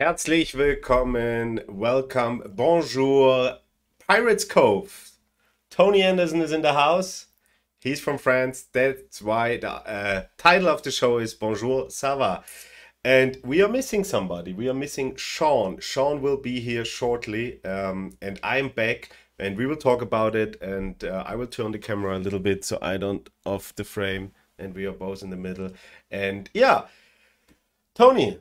Herzlich willkommen, welcome, bonjour, Pirates Cove. Tony Anderson is in the house. He's from France. That's why the title of the show is Bonjour, ça va? And we are missing somebody. We are missing Sean. Sean will be here shortly, and I'm back, and we will talk about it. And I will turn the camera a little bit so I don't off the frame, and we are both in the middle. And yeah, Tony,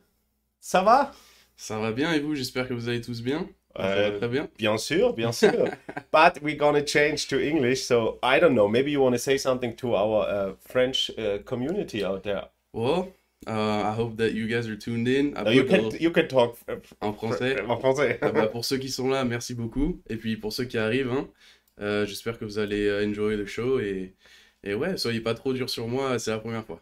ça va? Ça va bien et vous? J'espère que vous allez tous bien. Ça va très bien. Bien sûr, bien sûr. But we're gonna change to English, so I don't know. Maybe you want to say something to our French community out there. Well, I hope that you guys are tuned in. No, you can talk en français. En français. Pour ceux qui sont là, merci beaucoup. Et puis pour ceux qui arrivent, hein, j'espère que vous allez enjoy le show et ouais, soyez pas trop dur sur moi, c'est la première fois.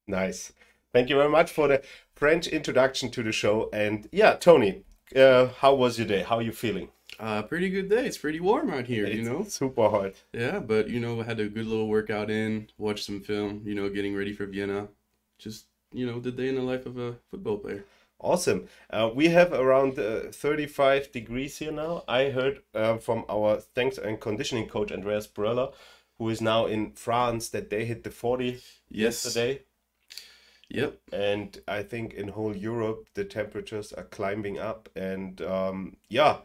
Nice. Thank you very much for the French introduction to the show. And yeah, Tony, how was your day? How are you feeling? Pretty good day. It's pretty warm out here, you know? Super hot. Yeah, but I had a good little workout in, watched some film, getting ready for Vienna. Just, the day in the life of a football player. Awesome. We have around 35 degrees here now. I heard from our strength and conditioning coach, Andreas Bröller, who is now in France, that they hit the 40 yesterday. Yep. And I think in whole Europe, the temperatures are climbing up. And yeah.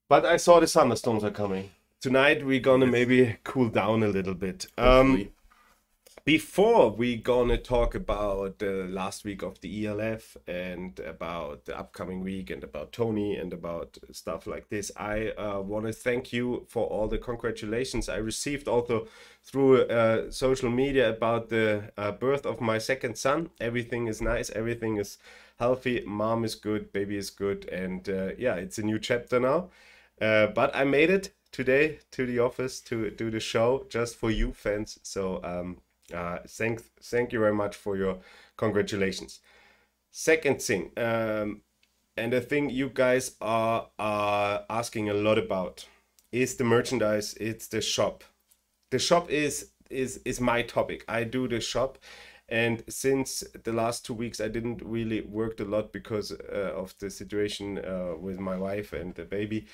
But I saw the thunderstorms are coming. Tonight, we're gonna maybe cool down a little bit. Before we gonna talk about the last week of the ELF and about the upcoming week and about Tony and about stuff like this, I want to thank you for all the congratulations I received also through social media about the birth of my second son. Everything is nice, everything is healthy, mom is good, baby is good, and yeah, it's a new chapter now. But I made it today to the office to do the show just for you fans, so thank you very much for your congratulations. Second thing, and the thing you guys are asking a lot about is the merchandise. It's the shop. The shop is my topic. I do the shop, and since the last 2 weeks I didn't really work a lot because of the situation with my wife and the baby.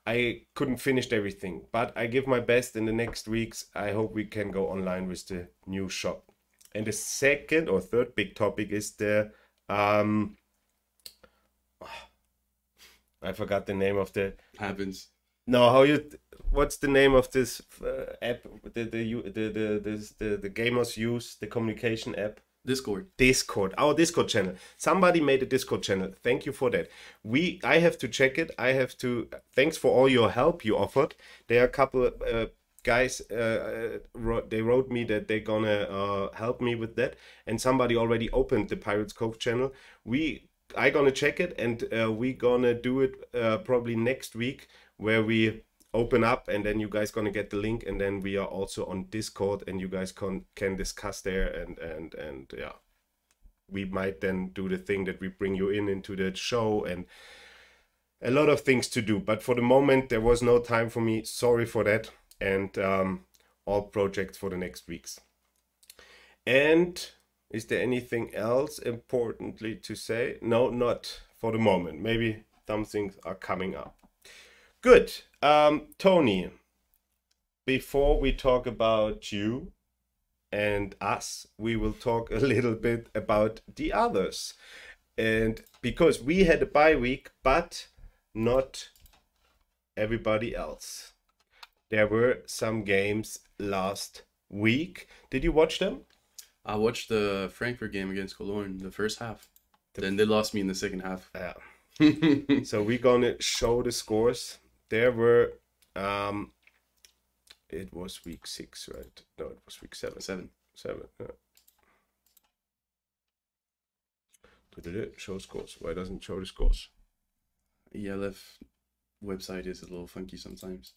I couldn't finish everything, but I give my best in the next weeks. I hope we can go online with the new shop. And the second or third big topic is the I forgot the name of the Happens. No, what's the name of this app the gamers use, the communication app? Discord, our Discord channel. Somebody made a Discord channel. Thank you for that. I have to check it. Thanks for all your help you offered. There are a couple guys, they wrote me that they're gonna help me with that. And somebody already opened the Pirates Cove channel. I gonna check it, and we gonna do it probably next week, where we open up, and then you guys gonna get the link, and then we are also on Discord, and you guys can discuss there, and yeah, we might then do the thing that we bring you into the show, and a lot of things to do. But for the moment there was no time for me, sorry for that, and all projects for the next weeks. And is there anything else importantly to say? No, not for the moment. Maybe some things are coming up. Good. Tony, before we talk about you and us, we will talk a little bit about the others. And because we had a bye week, but not everybody else. There were some games last week. Did you watch them? I watched the Frankfurt game against Cologne, the first half. Then they lost me in the second half. Yeah. So we're gonna show the scores. There were, it was week 6, right? No, it was week 7. 7. Yeah. Show scores. Why doesn't it show the scores? ELF website is a little funky sometimes.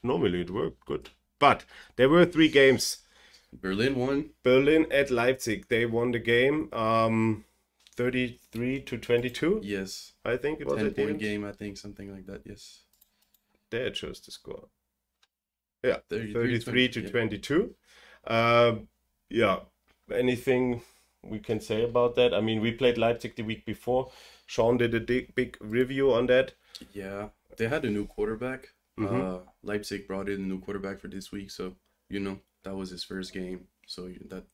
Normally it worked good. But there were 3 games. Berlin won. Berlin at Leipzig. They won the game 33-22. Yes. I think it was a 10-point game, I think, something like that, yes. There it shows the score. Yeah, 33 to yeah. 22. Yeah, anything we can say about that? I mean, we played Leipzig the week before. Sean did a big review on that. Yeah, they had a new quarterback. Leipzig brought in a new quarterback for this week, so that was his first game. So that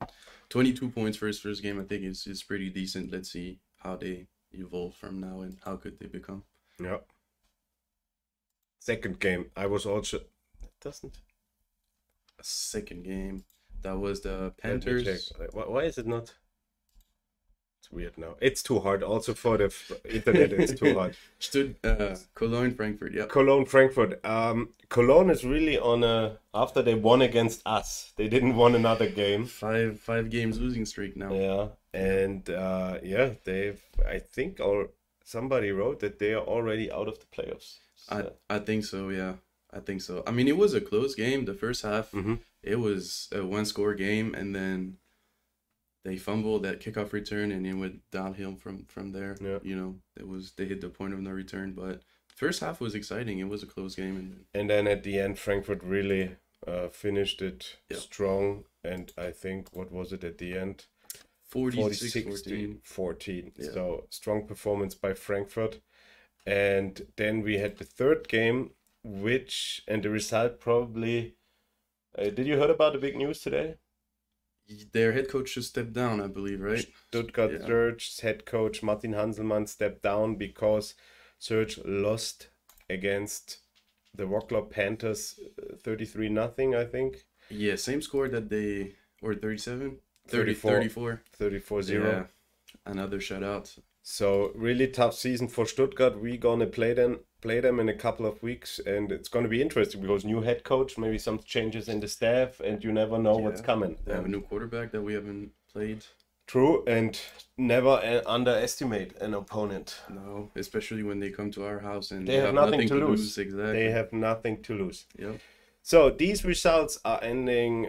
22 points for his first game, I think is pretty decent. Let's see how they evolve from now and how good they become. Yeah. Second game, I was also doesn't. A second game, that was the Panthers. Why is it not? It's weird now. It's too hard. Also for the internet, it's too hard. Cologne, Frankfurt. Yeah. Cologne, Frankfurt. Cologne is really on after they won against us. They didn't won another game. Five games losing streak now. Yeah, and they've. I think somebody wrote that they are already out of the playoffs. So. I think so. Yeah, I think so. I mean, it was a close game. The first half, it was a one-score game, and then they fumbled that kickoff return, and it went downhill from there. Yeah. They hit the point of no return, but first half was exciting. It was a close game, and then at the end, Frankfurt really finished it strong. And I think what was it at the end? 46-14. Yeah. So strong performance by Frankfurt. And then we had the third game, and the result probably. Did you heard about the big news today? Their head coach just stepped down, I believe, right? Stuttgart Surge's head coach Martin Hanselmann stepped down because Surge lost against the Wroclaw Panthers 33-0, I think. Yeah, same score that they, or 37? 34-0. Yeah, another shutout. So really tough season for Stuttgart. We're gonna play them in a couple of weeks, and it's gonna be interesting because new head coach, maybe some changes in the staff, and you never know what's coming. They have a new quarterback that we haven't played. True, and never underestimate an opponent. No, especially when they come to our house and they have nothing to lose. Exactly. They have nothing to lose. Yep. So these results are ending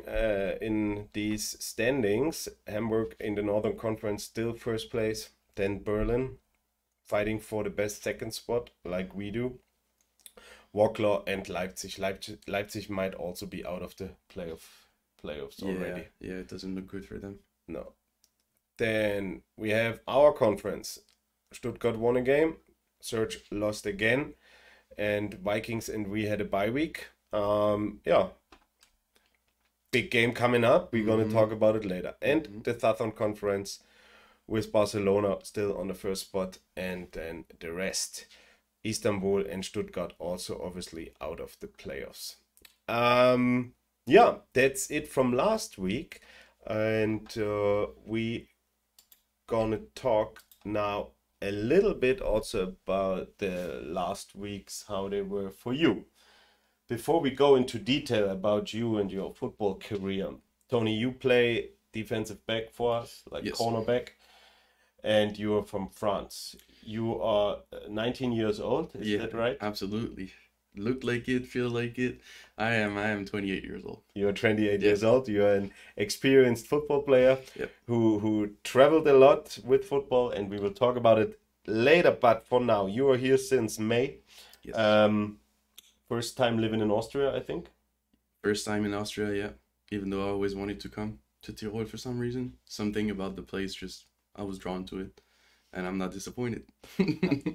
in these standings. Hamburg in the Northern Conference still first place. Then Berlin fighting for the best second spot like we do. Wroclaw and Leipzig. Leipzig might also be out of the playoffs already. Yeah, it doesn't look good for them. No. Then we have our conference. Stuttgart won a game. Surge lost again. And Vikings and we had a bye week. Big game coming up. We're going to talk about it later. And the Southern Conference with Barcelona still on the first spot, and then the rest. Istanbul and Stuttgart also obviously out of the playoffs. That's it from last week. And we gonna talk now a little bit also about the last weeks, how they were for you. Before we go into detail about you and your football career, Tony, you play defensive back for us, like cornerback, and you are from France. You are 19 years old, is that right? Absolutely. Look like it, feel like it. I am 28 years old. You're 28 years old. You're an experienced football player who traveled a lot with football, and we will talk about it later. But for now, you are here since May. Yes. First time living in Austria, I think. First time in Austria, yeah. Even though I always wanted to come to Tirol for some reason. Something about the place, I was drawn to it. And I'm not disappointed.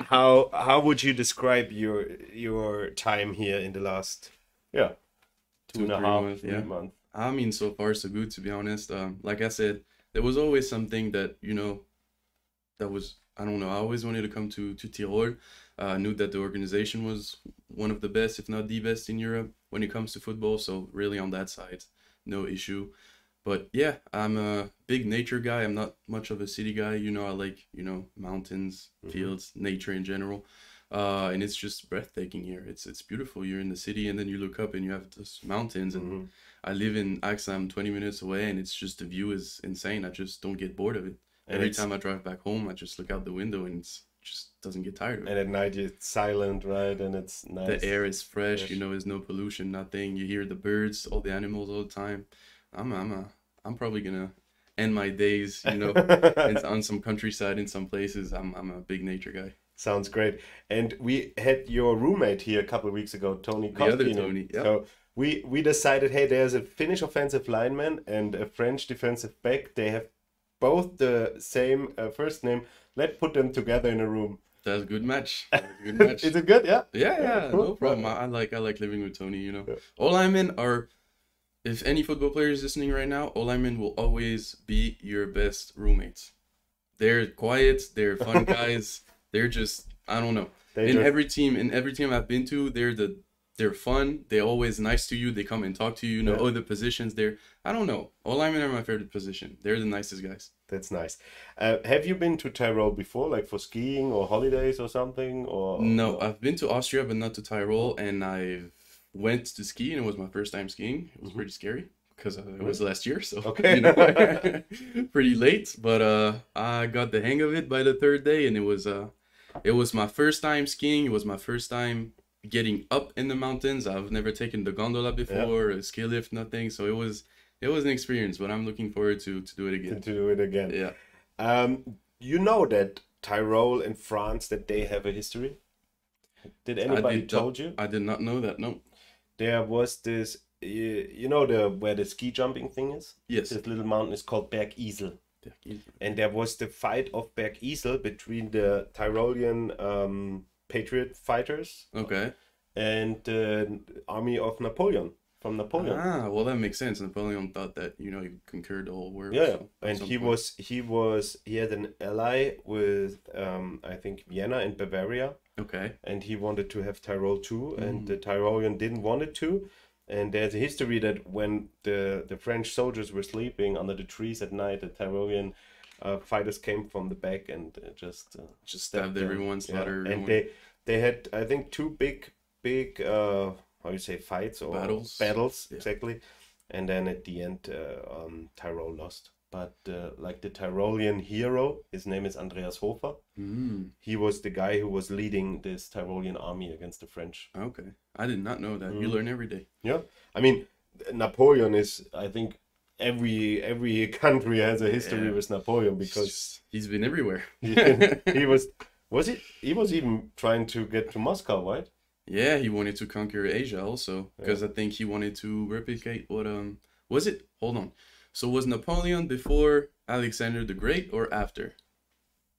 How would you describe your time here in the last 2.5 3 months? I mean, so far so good, to be honest. Like I said, there was always something that that was, I don't know, I always wanted to come to Tirol. I knew that the organization was one of the best, if not the best in Europe when it comes to football. So really on that side, no issue. But yeah, I'm a big nature guy. I'm not much of a city guy. I like, mountains, fields, nature in general. And it's just breathtaking here. It's beautiful. You're in the city and then you look up and you have those mountains. And I live in Auch, I'm 20 minutes away, and it's just, the view is insane. I just don't get bored of it. Every time I drive back home, I just look out the window and it's just doesn't get tired of it. And at night it's silent, right? And it's nice. The air is fresh. There's no pollution, nothing. You hear the birds, all the animals all the time. I'm probably gonna end my days, on some countryside in some places. I'm a big nature guy. Sounds great. And we had your roommate here a couple of weeks ago, Tony. The other Tony. Yeah. So we decided, hey, there's a Finnish offensive lineman and a French defensive back. They have both the same first name. Let's put them together in a room. That's a good match. That's a good match. Is it good? Yeah. Yeah, cool. no problem. I like living with Tony. You know, Yeah. all linemen are. If any football player is listening right now, all linemen will always be your best roommates. They're quiet. They're fun guys. They're just, I don't know. In every team I've been to, they're fun. They're always nice to you. They come and talk to you. You know, oh, the positions. I don't know. All linemen are my favorite position. They're the nicest guys. That's nice. Have you been to Tyrol before, like for skiing or holidays or something? Or no, I've been to Austria, but not to Tyrol. And I went to ski, and it was my first time skiing. It was pretty scary because it was last year, so okay. You know, pretty late. But I got the hang of it by the third day, and it was my first time skiing. It was my first time getting up in the mountains. I've never taken the gondola before, a ski lift, nothing. So it was an experience, but I'm looking forward to do it again. To do it again. Yeah. You know that Tyrol in France, that they have a history? Did anybody told you? I did not know that, no. There was this, you know, where the ski jumping thing is? Yes. This little mountain is called Bergisel. And there was the fight of Bergisel between the Tyrolean patriot fighters. Okay. And the army of Napoleon, from Napoleon. Ah, well, that makes sense. Napoleon thought that, you know, he conquered the whole world. Yeah, so and he had an ally with, I think, Vienna and Bavaria. Okay. And he wanted to have Tyrol too, and the Tyrolean didn't want it to. And there's a history that when the French soldiers were sleeping under the trees at night, the Tyrolean fighters came from the back and just stabbed everyone, slaughtered everyone. And they had, I think, two big how you say, fights or battles yeah. Exactly. And then at the end, Tyrol lost. But like the Tyrolean hero, his name is Andreas Hofer. He was the guy who was leading this Tyrolean army against the French. Okay, I did not know that. You learn every day. Yeah, I mean, Napoleon is, I think, every country has a history with Napoleon because he's been everywhere. he was even trying to get to Moscow, right? Yeah, he wanted to conquer Asia also because I think he wanted to replicate what was it? Hold on. So was Napoleon before Alexander the Great or after?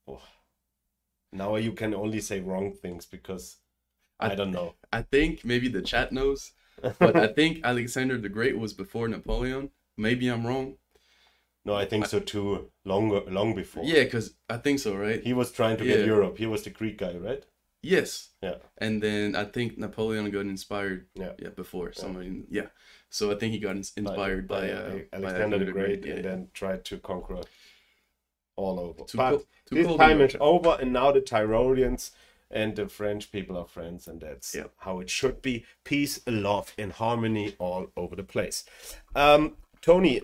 Oh. Now you can only say wrong things because I don't know. I think maybe the chat knows, but I think Alexander the Great was before Napoleon. Maybe I'm wrong. No, I think so too. Long before. Yeah, because I think so, right? He was trying to get Europe. He was the Greek guy, right? Yes. Yeah. And then I think Napoleon got inspired. Yeah. Before somebody. Yeah. So I think he got inspired by Alexander the Great, and then tried to conquer all over. But this time is over, and now the Tyroleans and the French people are friends, and that's how it should be. Peace, love, and harmony all over the place. Tony,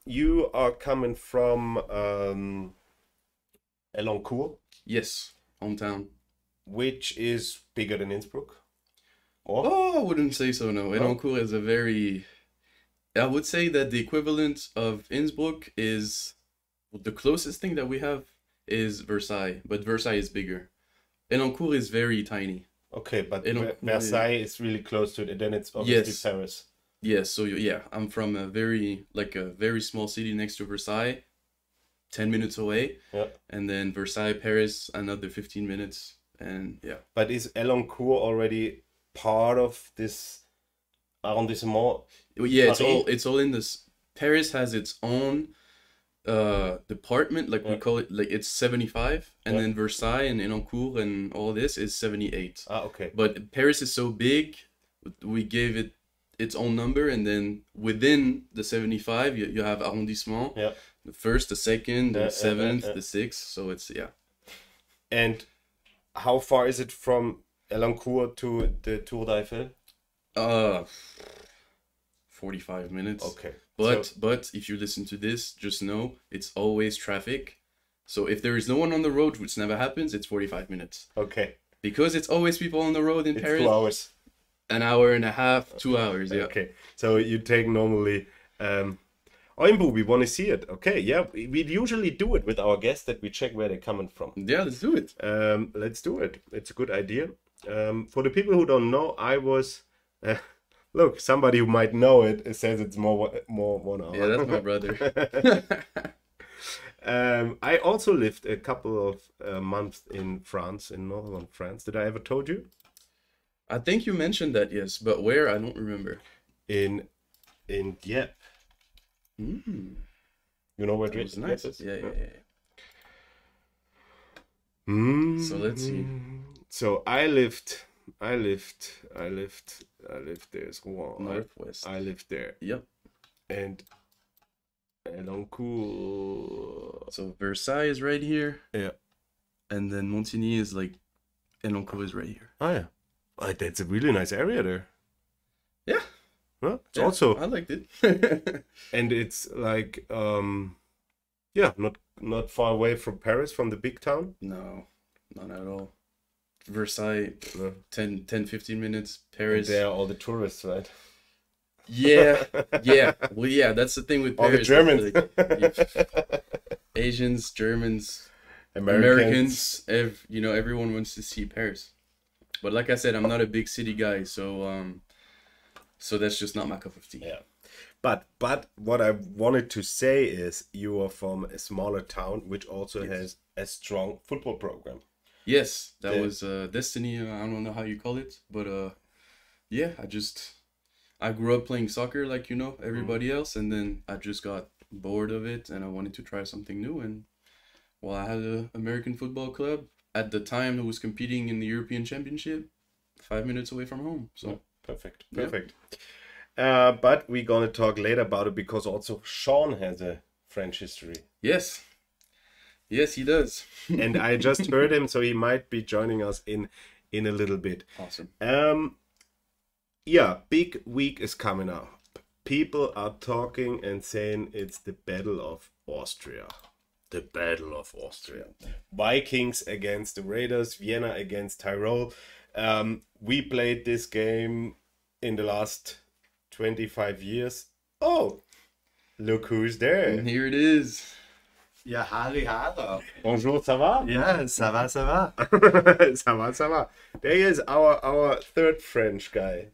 you are coming from Elancourt. Yes, hometown. Which is bigger than Innsbruck? Oh, I wouldn't say so, no. Elancourt is I would say that the equivalent of Innsbruck is, the closest thing that we have is Versailles, but Versailles is bigger. Elancourt is very tiny. Okay, but Versailles is really close to it, and then it's obviously Paris. Yes, so yeah, I'm from a very small city next to Versailles, 10 minutes away. Yeah. And then Versailles, Paris, another 15 minutes. And yeah. But is Elancourt already part of this arrondissement? Yeah, it's all in this. Paris has its own department, like we call it, like it's 75, and then Versailles and Elancourt and all this is 78. Ah, okay. But Paris is so big, we gave it its own number, and then within the 75 you have arrondissement. Yeah. The first, the second, the seventh, the sixth. So it's And how far is it from Elancourt to the Tour d'Eiffel? 45 minutes. Okay. But if you listen to this, just know it's always traffic. So if there is no one on the road, which never happens, it's 45 minutes. Okay. Because it's always people on the road in Paris. 2 hours. An hour and a half, 2 hours, yeah. Okay. So you take normally Oimbu, we want to see it. Okay, yeah. We usually do it with our guests, that we check where they're coming from. Yeah, let's do it. Let's do it. It's a good idea. For the people who don't know, I was... look, somebody who might know it says it's more 1 hour. Yeah, that's my brother. I also lived a couple of months in France, in northern France. Did I ever told you? I think you mentioned that, yes, but where? I don't remember. In Dieppe. Mm. You know where That was Dieppe nice. is? Yeah. Mm. So let's see. So I lived. There's Rouen. Northwest. I lived there. Yep. And Elancourt. So Versailles is right here. Yeah. And then Montigny is like, Elancourt is right here. Oh yeah. That's a really nice area there. Yeah. Huh? It's Yeah, also, I liked it. and it's like yeah, not far away from Paris, from the big town. No, not at all. Versailles, No. 10, 15 minutes. And Paris. there are all the tourists, right? Yeah. Well, yeah, that's the thing with All the Paris. Germans. Like, Asians, Germans, Americans, everyone wants to see Paris. But like I said, I'm not a big city guy, so that's just not my cup of tea. Yeah. But what I wanted to say is you are from a smaller town which also has a strong football program. Yes, that Yeah. was destiny. I don't know how you call it, but yeah, I grew up playing soccer like everybody else, and then I just got bored of it, and I wanted to try something new. And well, I had an American football club at the time that was competing in the European Championship, 5 minutes away from home. So Perfect. Yeah. But we're gonna talk later about it because also Sean has a French history. yes, he does. And I just heard him, so he might be joining us in a little bit. Awesome. Yeah, big week is coming up. People are talking and saying it's the Battle of Austria. The Battle of Austria. Vikings against the Raiders, Vienna against Tirol. We played this game in the last 25 years. Oh, look who's there. And here it is. Yeah, hello. Bonjour, ça va? Yeah, ça va. Ça va. There he is, our third French guy.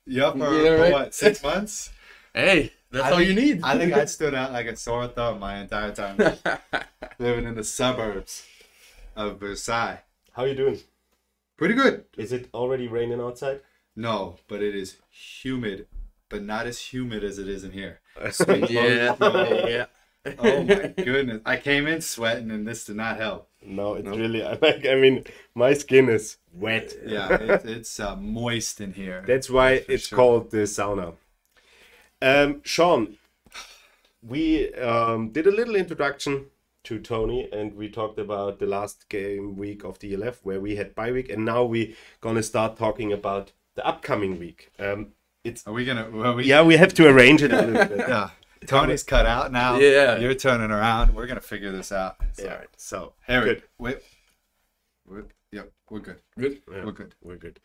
Yeah, for Yeah, right. what, 6 months? Hey, that's all you need. I think I stood out like a sore thumb my entire time living in the suburbs of Versailles. How you doing? Pretty good. Is it already raining outside? No, but it is humid, but not as humid as it is in here. yeah. Oh my goodness. I came in sweating and this did not help. No, it's really, I mean, my skin is wet. Yeah, it's moist in here. That's why For it's sure. called the sauna. Sean, we did a little introduction to Tony and we talked about the last game week of the ELF where we had bye week, and now we're gonna start talking about the upcoming week. Are we gonna? Yeah, we have to arrange it a little bit. Yeah. Tony's cut out now. Yeah. You're turning around. We're gonna figure this out. Yeah. So Harry, good. Yep, we're good. Good. Yeah, We're good. We're good.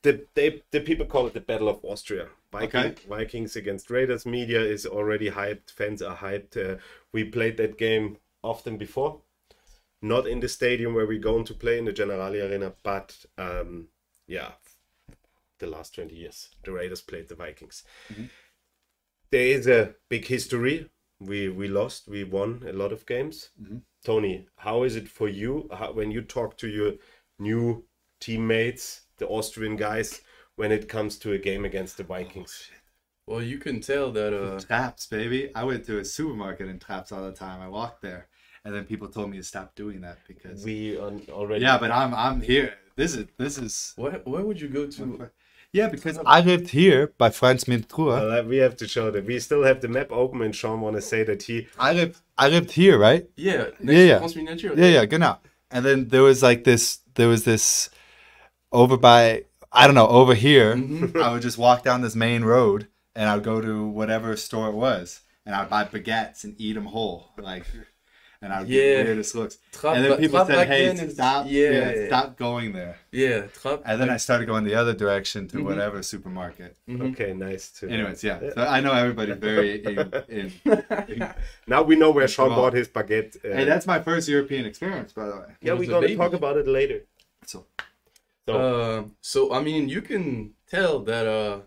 The people call it the Battle of Austria. Vikings against Raiders. Media is already hyped. Fans are hyped. We played that game often before. Not in the stadium where we're going to play in the Generali Arena, but yeah, the last 20 years, the Raiders played the Vikings. Mhm. There is a big history. We lost. We won a lot of games. Mhm. Tony, how is it for you when you talk to your new teammates, the Austrian guys, when it comes to a game against the Vikings? Well, you can tell that Traps, baby. I went to a supermarket in Traps all the time. I walked there, and then people told me to stop doing that because. We already. Yeah, but I'm here. This is. where would you go to? Yeah, because I lived here by Franz Mintrua. Well, we have to show that. We still have the map open, and Sean want to say that he. I lived here, right? Yeah. Yeah. France Miniature. Yeah, genau. And then there was this over by, I don't know, over here. I would just walk down this main road and I would go to whatever store it was and I would buy baguettes and eat them whole. And I would get weirdest looks. And then people said, hey, stop going there. Yeah. And then I started going the other direction to whatever supermarket. Okay, nice to. Anyways, yeah. So I know everybody's very in Now we know where Sean bought his baguette. Hey, that's my first European experience, by the way. yeah, was we're a gonna baby. talk about it later. So So I mean, you can tell that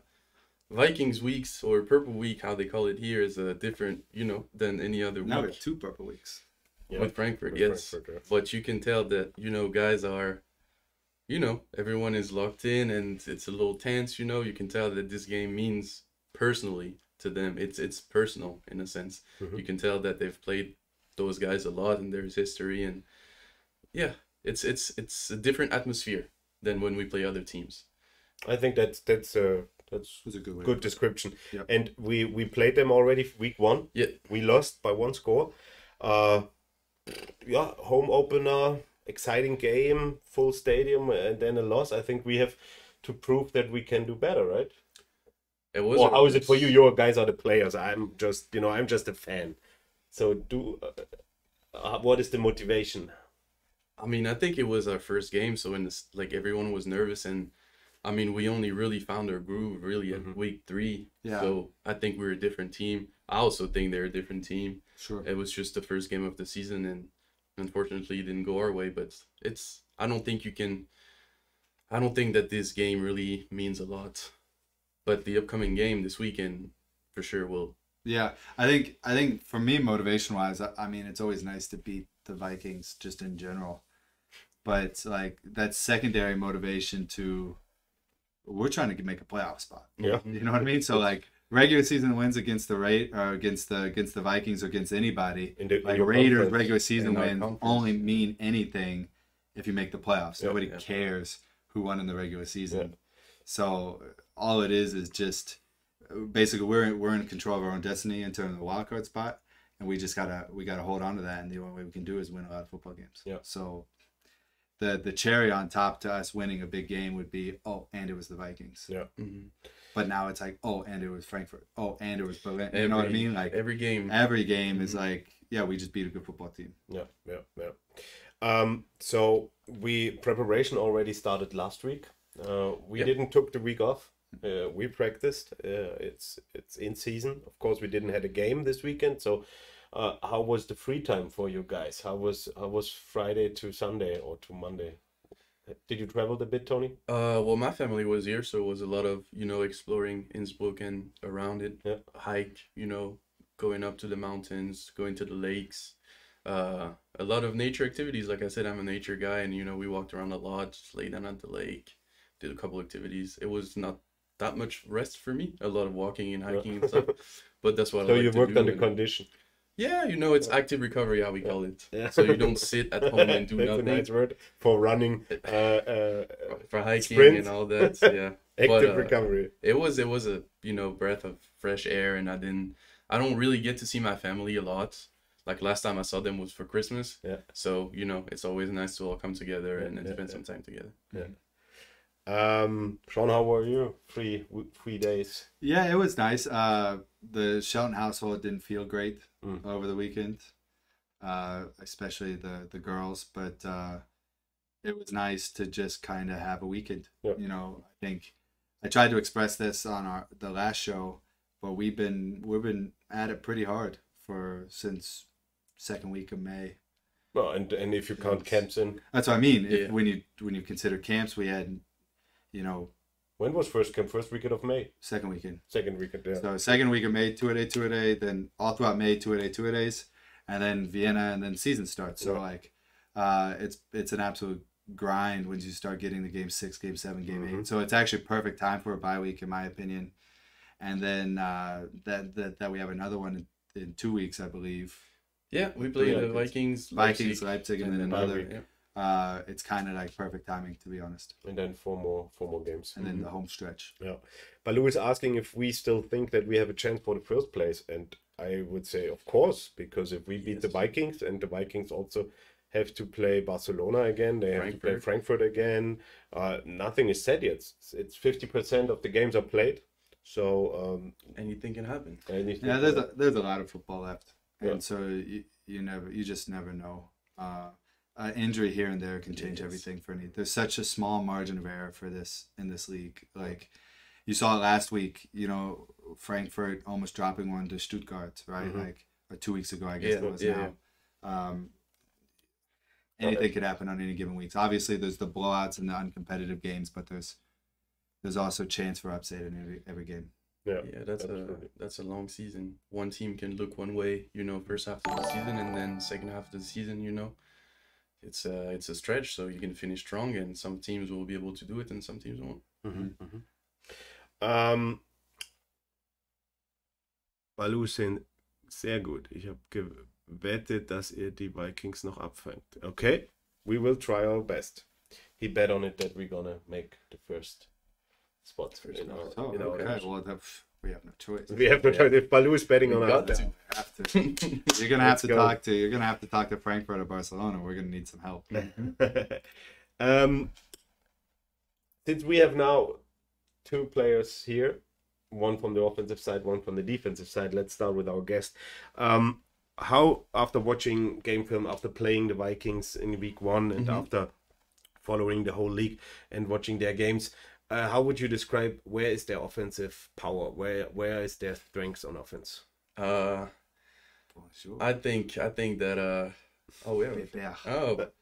Vikings weeks or Purple Week, how they call it here, is different, you know, than any other Now we week have 2 purple weeks. Yeah. with Frankfurt. With Yes, Frankfurt, yeah. but you can tell that, you know, guys are, you know, everyone is locked in and it's a little tense. You know, you can tell that this game means personally to them. It's personal in a sense. Mhm. You can tell that they've played those guys a lot and there's history, and yeah, it's a different atmosphere than when we play other teams. I think that's That's a good way. good description. Yep. And we played them already week 1. Yeah. We lost by 1 score. Yeah, home opener, exciting game, full stadium, and then a loss. I think we have to prove that we can do better, right? It was. Or how is it for you? Your guys are the players. I'm just, I'm just a fan. So what is the motivation? I mean, I think it was our first game, so like everyone was nervous, and I mean, we only really found our groove really at week 3. Yeah. So I think we're a different team. I also think they're a different team. Sure. It was just the first game of the season, and unfortunately, it didn't go our way. But I don't think that this game really means a lot. But the upcoming game this weekend, for sure, will. Yeah, I think for me, motivation-wise, I mean, it's always nice to beat the Vikings just in general. But like that secondary motivation to, we're trying to make a playoff spot. Yeah. You know what I mean? So like regular season wins against the against the Vikings or against anybody, In like your Raiders conference. regular season In our wins conference. only mean anything if you make the playoffs. Yeah, Nobody yeah. cares who won in the regular season. Yeah. So all it is just basically we're in control of our own destiny in terms of the wild card spot, and we gotta hold on to that. And the only way we can do is win a lot of football games. Yeah. So the cherry on top to us winning a big game would be, oh, and it was the Vikings. Yeah. Mhm. But now it's like, oh, and it was Frankfurt. Oh, and it was Berlin. You know what I mean? Like every game. every game is like, yeah, we just beat a good football team. Yeah. So preparation already started last week. We Yep. didn't took the week off. We practiced. It's in season. Of course, we didn't had a game this weekend. So, how was the free time for you guys? How was Friday to Sunday or to Monday? Did you travel a bit, Tony? Well, my family was here, so it was a lot of, you know, exploring Innsbruck and around it. Yeah. Hike, you know, going up to the mountains, going to the lakes. A lot of nature activities. Like I said, I'm a nature guy, and, you know, we walked around a lot, just lay down at the lake, did a couple activities. It was not that much rest for me, a lot of walking and hiking and stuff, but that's what So I like you to worked do, on the and- condition. Yeah, you know, it's active recovery, how we call it. Yeah. So you don't sit at home and do That's nothing. a nice word for running. For hiking sprint. and all that, yeah. Active But, recovery. It was a, you know, breath of fresh air, and I don't really get to see my family a lot. Like last time I saw them was for Christmas. Yeah. So, you know, it's always nice to all come together and Yeah, spend yeah. some time together. Sean, how were you? 3 days. Yeah, it was nice. The Shelton household didn't feel great over the weekend, especially the girls. But it was nice to just kind of have a weekend. Yeah. You know, I think I tried to express this on the last show, but we've been at it pretty hard since second week of May. Well, and if you count camps in, That's what I mean. Yeah. When you consider camps, we had, you know, when was first camp? First weekend of May. second weekend. Second weekend. Yeah. So second week of May, 2-a-day, then all throughout May, 2-a-days, and then Vienna, and then season starts. So Yeah. it's an absolute grind once you start getting the game 6, game 7, game Mhm. 8. So it's actually perfect time for a bye week, in my opinion. And then that we have another one in 2 weeks, I believe. Yeah, we played Yeah, the Vikings, Vikings, Leipzig, and then then another. week. yeah. It's kind of like perfect timing, to be honest. And then four more games. And then the home stretch. Yeah. Baloo is asking if we still think that we have a chance for the first place. And I would say, of course, because if we beat the Vikings, and the Vikings also have to play Barcelona again, they have to play Frankfurt again. Nothing is said yet. It's 50% of the games are played. So Anything can happen. anything. Yeah, there's a lot of football left, and Yeah. so you just never know. Injury here and there can change everything for any. There's such a small margin of error for this in this league. Like you saw it last week, you know, Frankfurt almost dropping one to Stuttgart, right? Mhm. Like or 2 weeks ago, I guess Yeah, it was yeah, now. Anything could happen on any given week. So obviously, there's the blowouts and the uncompetitive games, but there's also chance for upset in every game. Yeah, Yeah, absolutely. that's a long season. One team can look one way, you know, first half of the season, and then second half of the season, you know, it's a stretch. So you can finish strong, and some teams will be able to do it, and some teams won't. Balu sind sehr gut. Ich habe gewettet, dass ihr die Vikings noch abfängt. Okay, we will try our best. He bet on it that we're gonna make the first spot in our okay. match. Well, we have no choice. We have no choice. If Balu is betting on got us, to. We have to. You're gonna have to go. talk to Frankfurt or Barcelona. We're gonna need some help. Since we have now 2 players here, one from the offensive side, one from the defensive side, let's start with our guest. How, after watching game film, after playing the Vikings in week 1 and after following the whole league and watching their games, how would you describe where is their offensive power? Where is their strengths on offense? I think that oh yeah,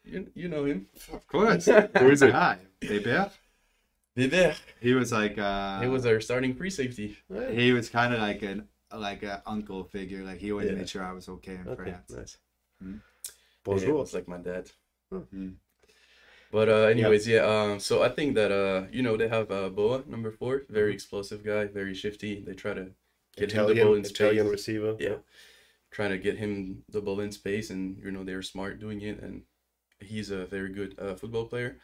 Bergen. you know him, Of course. Who is it? Bergen. Weber. He was like He was our starting free safety. he was kind of like an uncle figure. Like he always made sure I was okay in France. Nice. Yeah, Bonjour. it was like my dad. Mhm. But anyways, so I think that you know, they have Boa, number 4, very explosive guy, very shifty. They try to get him the ball in Italian space. receiver. Yeah, trying to get him the ball in space, and you know, they're smart doing it, and he's a very good football player.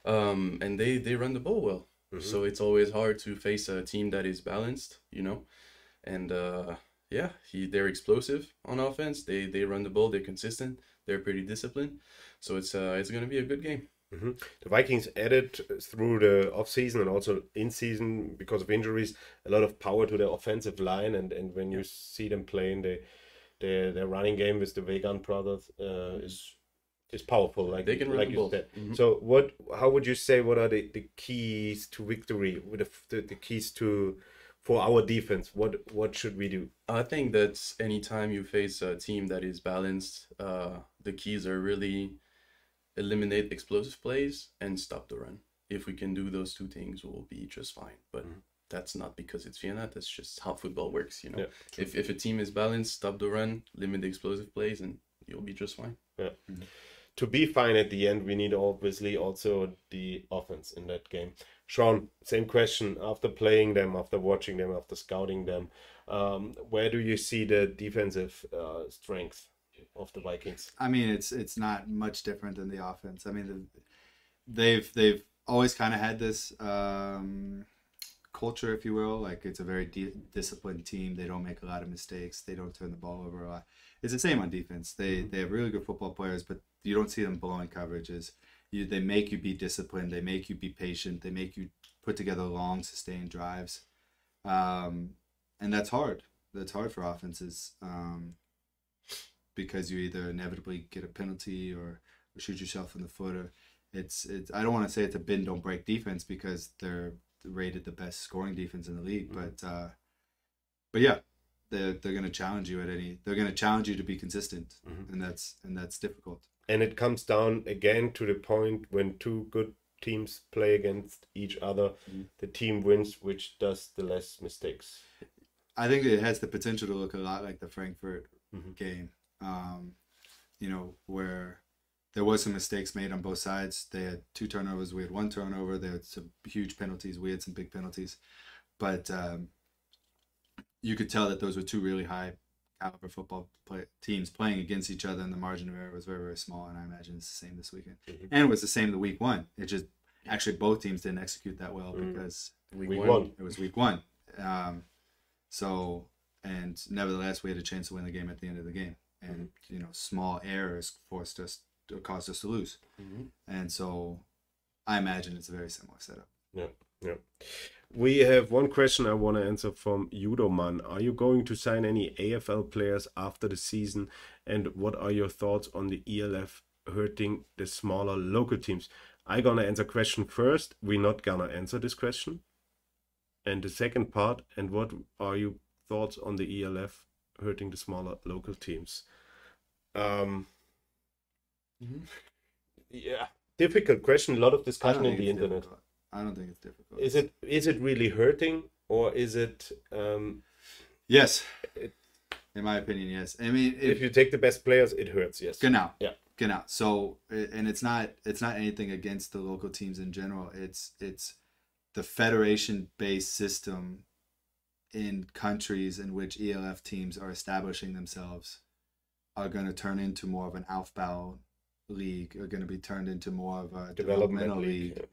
And they run the ball well, so it's always hard to face a team that is balanced, you know. And yeah, they're explosive on offense. They run the ball. They're consistent. They're pretty disciplined. So it's gonna be a good game. The Vikings added through the offseason and also in season, because of injuries, a lot of power to their offensive line, and when you see them playing, their running game with the Vegan brothers is powerful. Like They can run like the you ball. said. So how would you say, what are the keys to victory? With the keys for our defense? What should we do? I think that anytime you face a team that is balanced, the keys are really eliminate explosive plays and stop the run. If we can do those 2 things, we'll be just fine. But that's not because it's Vienna. That's just how football works, you know. Yeah. If a team is balanced, stop the run, limit the explosive plays, and you'll be just fine. Yeah. To be fine at the end, we need obviously also the offense in that game. Sean, same question. After playing them, after watching them, after scouting them, where do you see the defensive strength of the Vikings? I mean, it's not much different than the offense. I mean, they've always kind of had this culture, if you will. Like, it's a very disciplined team. They don't make a lot of mistakes. They don't turn the ball over a lot. It's the same on defense. They have really good football players, but you don't see them blowing coverages. They make you be disciplined. They make you be patient. They make you put together long, sustained drives, and that's hard. That's hard for offenses, because you either inevitably get a penalty or shoot yourself in the foot. Or it's. I don't want to say it's a bend don't break defense, because they're rated the best scoring defense in the league, but yeah. They're going to challenge you they're going to challenge you to be consistent, and that's difficult. And it comes down again to the point when 2 good teams play against each other, the team wins which does the less mistakes. I think it has the potential to look a lot like the Frankfurt game, you know, where there was some mistakes made on both sides. They had 2 turnovers, we had 1 turnover. There had some huge penalties, we had some big penalties, but you could tell that those were 2 really high caliber football teams playing against each other, and the margin of error was very, very small. And I imagine it's the same this weekend. And it was the same the week 1. It just actually both teams didn't execute that well because week one. It was week 1. So, and nevertheless, we had a chance to win the game at the end of the game. And you know, small errors caused us to lose. And so, I imagine it's a very similar setup. Yeah. We have one question I want to answer from Judoman. Are you going to sign any AFL players after the season? And what are your thoughts on the ELF hurting the smaller local teams? I'm going to answer question first. We're not going to answer this question. And the second part, and what are your thoughts on the ELF hurting the smaller local teams? Yeah, difficult question. A lot of discussion in the internet. I don't think it's difficult. Is it really hurting or is it? Yes, in my opinion, yes. I mean, If you take the best players, it hurts. Yes. Genau. Yeah. Genau. So, and it's not anything against the local teams in general. It's the federation-based system in countries in which ELF teams are establishing themselves are going to turn into more of an Aufbau league, are going to be turned into more of a developmental league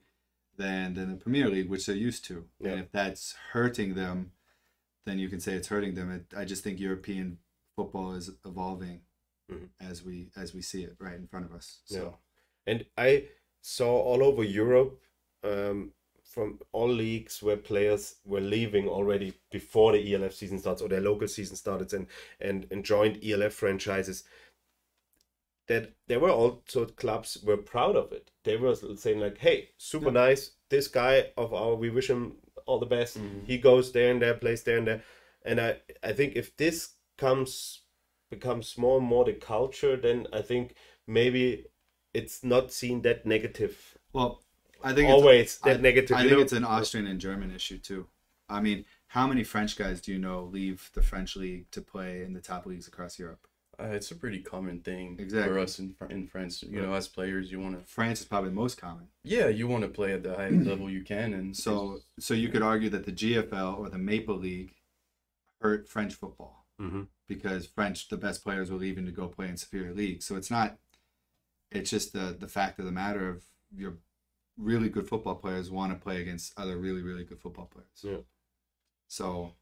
than the Premier League, which they're used to. Yeah. And if that's hurting them, then you can say it's hurting them. I just think European football is evolving as we see it right in front of us. So. Yeah. And I saw all over Europe from all leagues where players were leaving already before the ELF season starts or their local season started and joined ELF franchises, that there were also clubs were proud of it. They were saying like, hey, super nice, this guy of our, we wish him all the best. He goes there and there, plays there and there. And I think if this becomes more and more the culture, then I think maybe it's not seen that negative. Well, I think always that negative. I think it's an Austrian and German issue too. I mean, how many French guys do you know leave the French league to play in the top leagues across Europe? It's a pretty common thing Exactly. for us in France. You know, as players, you want to. France is probably the most common. Yeah, you want to play at the highest level you can, and So you could argue that the GFL or the Maple League hurt French football because the best players were leaving to go play in superior leagues. So it's not. It's just the fact of the matter of your really good football players want to play against other really, really good football players. Yeah. So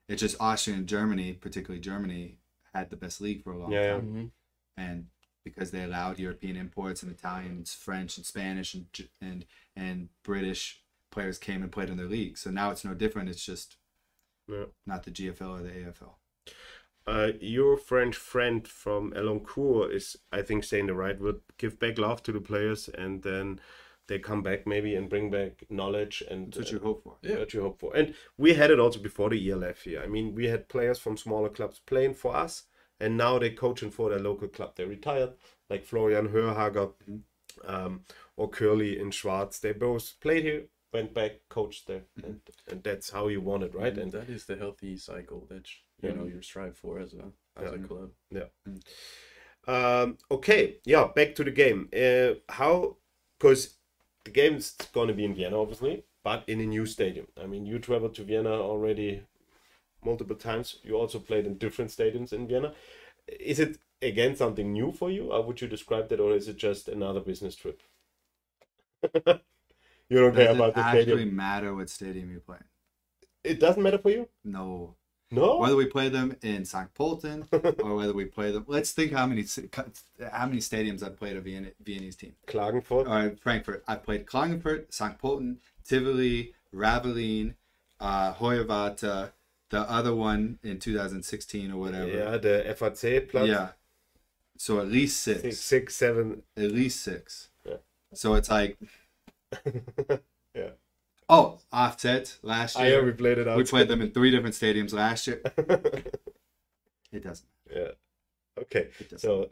it's just Austria and Germany, particularly Germany, had the best league for a long time. And because they allowed European imports and Italians, French and Spanish and British players came and played in their league. So now it's no different. It's just not the GFL or the AFL. Your French friend from Elancourt is, I think, saying the right word. Give back love to the players, and then they come back maybe and bring back knowledge. And That's what you hope for. Yeah, what you hope for. And we had it also before the ELF here. I mean, we had players from smaller clubs playing for us, and now they're coaching for their local club. They retired, like Florian Hörhager or Curly in Schwarz. They both played here, went back, coached there, and that's how you want it, right? and that is the healthy cycle that you know you strive for as a club. Yeah. Okay. Yeah. Back to the game. Because the game's going to be in Vienna, obviously, but in a new stadium. I mean, you traveled to Vienna already multiple times. You also played in different stadiums in Vienna. Is it, again, something new for you? How would you describe that? Or is it just another business trip? You don't care about the stadium? Does it actually matter what stadium you play? It doesn't matter for you? No. No? Whether we play them in St. Pölten or whether we play them... Let's think how many stadiums I've played a Viennese team. Klagenfurt? All right, Frankfurt. I played Klagenfurt, St. Pölten, Tivoli, Ravelin, Hoyewaarte, the other one in 2016 or whatever. Yeah, the FAC Platz. Yeah. So at least six. Six, seven. At least six. Yeah. So it's like... Yeah. Oh, Offset last year. Yeah, we played it out. We played them in 3 different stadiums last year. It doesn't. Yeah. Okay. So,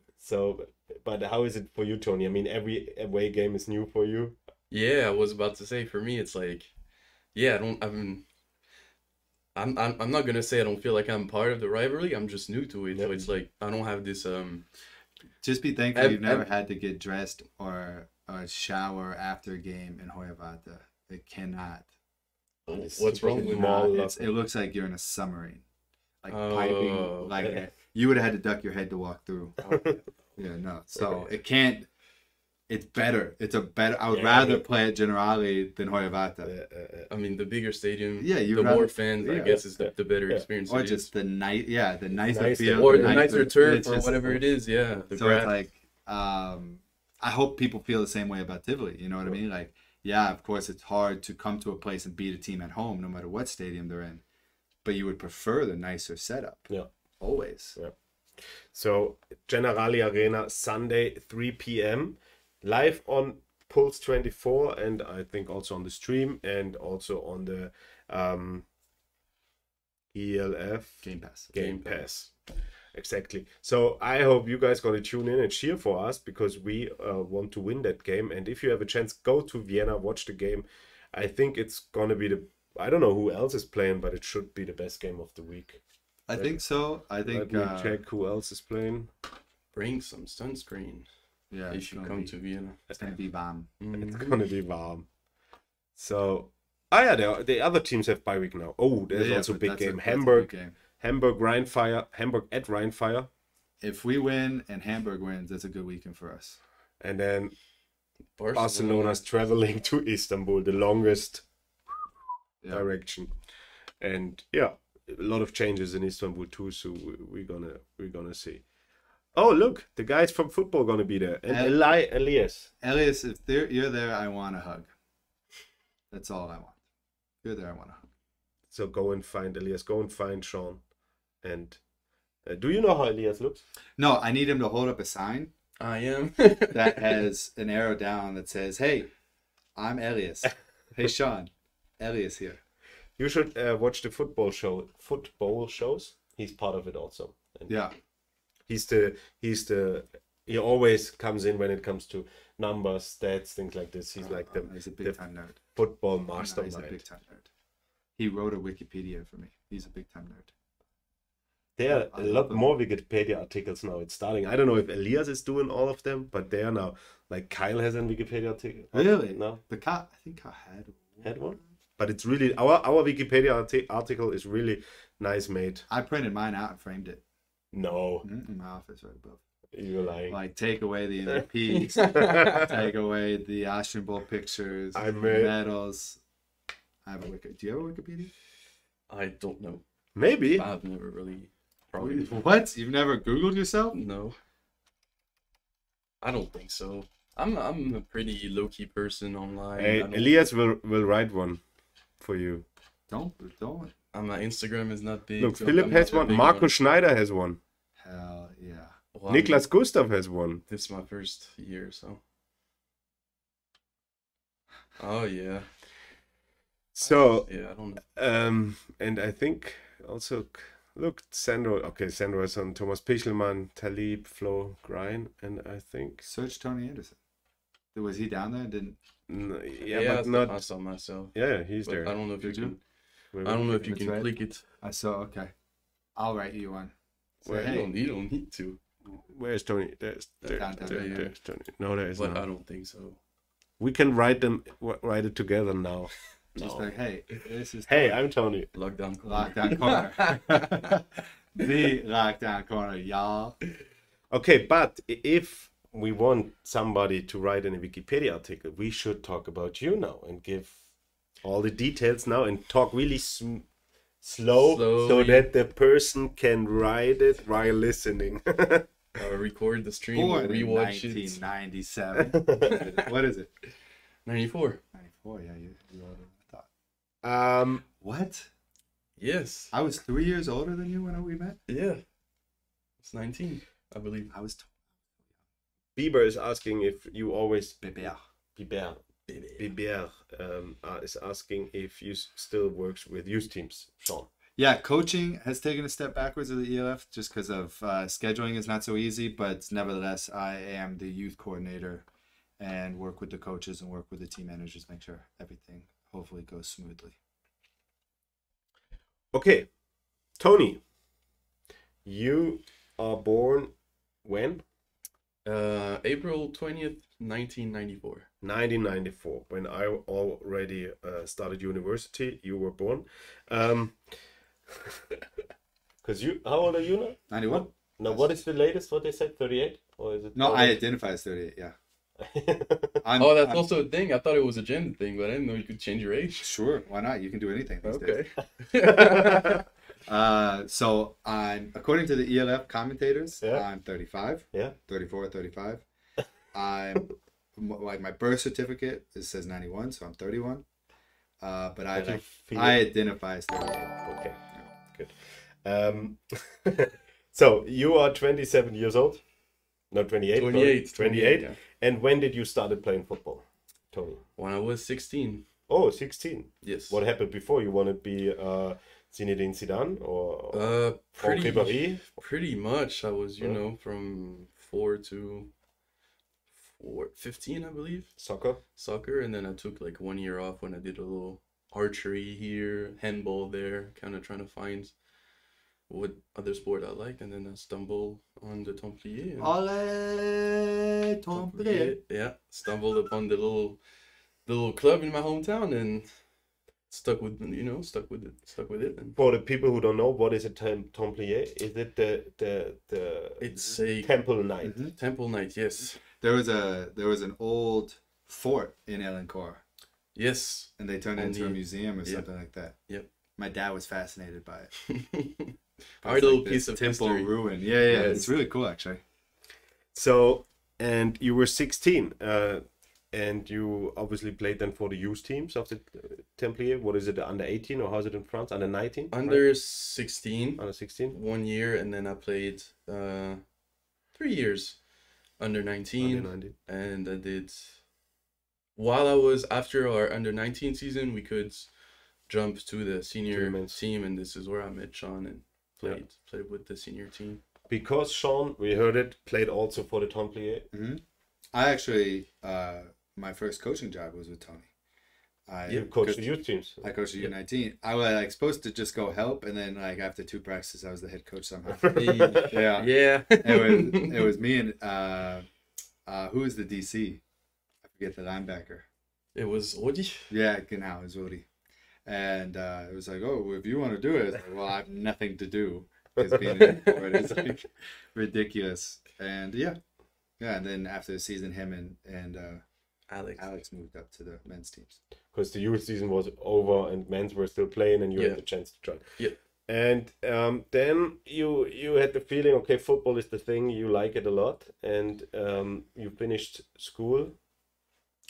but how is it for you, Tony? I mean, every away game is new for you. Yeah, I was about to say, for me, it's like, I'm not gonna say I don't feel like I'm part of the rivalry. I'm just new to it. So it's like I don't have this. Just be thankful you've never had to get dressed or shower after a game in Hoyewaarte. It cannot. What's wrong with that? It looks like you're in a submarine, like piping. Like you would have had to duck your head to walk through. Yeah, no. So it can't. It's better. It's a better. I would rather play at Generali than Hoyewaarte. I mean, the bigger stadium. Yeah, the more fans. I guess is the better experience. Or just the the nicer feel, or the nicer turf or whatever it is. Yeah. So it's like, I hope people feel the same way about Tivoli. You know what I mean? Like, yeah, of course, it's hard to come to a place and beat a team at home, no matter what stadium they're in. But you would prefer the nicer setup. Yeah. Always. Yeah. So, Generali Arena, Sunday, 3 p.m. Live on Pulse 24, and I think also on the stream, and also on the ELF Game Pass. Exactly. So I hope you guys gonna tune in and cheer for us, because we want to win that game. And if you have a chance, go to Vienna, watch the game. I think it's gonna be the I don't know who else is playing, but it should be the best game of the week. I think so. I think. Let me check who else is playing. Bring some sunscreen. Yeah, If you come to Vienna. it's gonna be warm. It's gonna be warm. So, the other teams have bye week now. Oh, there's also a big game. Hamburg Hamburg at Rheinfire. If we win and Hamburg wins, that's a good weekend for us. And then Barcelona's traveling to Istanbul, the longest direction. And yeah, a lot of changes in Istanbul too, so we're gonna see. Oh, look, the guys from football gonna be there. And Elias. Elias, if you're there, I want a hug. That's all I want. If you're there, I want a hug. So go and find Elias. Go and find Sean. And do you know how Elias looks? No, I need him to hold up a sign I am. that has an arrow down that says, "Hey, I'm Elias. Hey, Sean, Elias here." You should watch the football shows. He's part of it also. And yeah. He always comes in when it comes to numbers, stats, things like this. He's like he's a big time nerd. Football mastermind. He's a big time nerd. He wrote a Wikipedia for me. He's a big time nerd. There are a lot more Wikipedia articles now. It's starting. I don't know if Elias is doing all of them, but they are now. Like Kyle has a Wikipedia article. Really? No. I think Kyle had one. But it's really our Wikipedia article is really nice made. I printed mine out and framed it. No. In my office right above. You're lying. Like take away the MVPs, take away the Austrian Bowl pictures, medals. I have a Wikipedia. Do you have a Wikipedia? I don't know. Maybe. I've never really. Probably. What? You've never Googled yourself? No. I don't think so. I'm a pretty low key person online. Hey, Elias will write one for you. Don't. My Instagram is not big. Look, so Philip has one. Marco one. Schneider has one. Hell yeah. Well, Niklas Gustav has one. This is my first year, so. Oh yeah. So yeah, I don't know. And I think also look, Sandro. Okay, Sandro is on. Thomas Pichelmann, Talib, Flo, Grein, and I think search Tony Anderson. Was he down there? Didn't. No, yeah, but not. I saw myself. Yeah, he's But there. I don't know if you Did you? can. I don't know if you That's can right. click it. I saw. Okay, I'll write you one. Say, Well, hey, You don't need to. Where's Tony? There's Down there. there's Tony. No, there is But not. I don't think so. We can write it together now. just No. like, hey, this is Hey, I'm Tony. Lockdown. Lockdown Corner. The Lockdown Corner, y'all. Okay, but if we want somebody to write in a Wikipedia article, we should talk about you now and give all the details now and talk really slow so Slowly. that the person can write it while listening. Record the stream Born or in rewatch it. 1997. What is it? 94. 94, yeah, you older than I thought. What? Yes. I was 3 years older than you when we met? Yeah. It's 19, I believe. I was Bieber is asking if you always Bébé. Bieber is asking if you still works with youth teams, Sean. Yeah, coaching has taken a step backwards of the ELF just because of scheduling is not so easy, but nevertheless, I am the youth coordinator and work with the coaches and work with the team managers, make sure everything hopefully goes smoothly. Okay, Tony, you are born when? April 20th, 1994. 1994, when I already started university. You were born. Because how old are you now? 91? No, what is the latest? What they said, 38, or is it? No, I identify as 38, yeah. I'm Also a thing. I thought it was a gender thing, but I didn't know you could change your age. Sure, why not? You can do anything these Okay. days. So I'm, according to the ELF commentators, Yeah. I'm 35, Yeah. 34, 35. I'm like my birth certificate it says 91, so I'm 31. But I identify as 38. Okay, good. So you are 27 years old? No, 28. 28. 28. Yeah. And when did you start playing football, Tony? When I was 16. Oh, 16. Yes. What happened before? You want to be Zinedine Zidane or Franck Ribéry? Pretty much. I was, from 4 to 15, I believe. Soccer? Soccer, and then I took like 1 year off when I did a little archery here, handball there, kind of trying to find what other sport I liked, and then I stumbled on the Templier. Allez, Templier. Yeah, stumbled upon the little club in my hometown and stuck with it. And For the people who don't know, what is a Templier? Is it the it's a temple knight? temple knight, yes. There was an old fort in Elancourt, Yes. and they turned it into a museum or Yep. something like that. Yep. My dad was fascinated by it. Our It's little like piece this of temple history. ruin. Yeah. Yes. It's really cool, actually. So, and you were 16, and you obviously played then for the youth teams of the Templier. What is it, under 18 or how's it in France? Under 19? Under 16, Under 16? 1 year, and then I played 3 years under 19, Under 19. and I did. While I was after our under 19 season, we could jump to the senior men's. team, and this is where I met Sean and played with the senior team. Because Sean, we heard it, played also for the Templier. I actually, my first coaching job was with Tony. You coached the youth teams. I coached the U19. I was like supposed to just go help, and then like after 2 practices, I was the head coach somehow. Yeah. Yeah. It was me and who was the DC? I forget the linebacker. It was Odi. Yeah, genau, it was Woody. And it was like, oh, if you want to do it, it's like, well, I have nothing to do because being in it is like ridiculous. And yeah, and then after the season, him and Alex moved up to the men's teams. Because the youth season was over and men's were still playing and you had the chance to join. Yeah. And then you had the feeling, okay, football is the thing, you like it a lot, and you finished school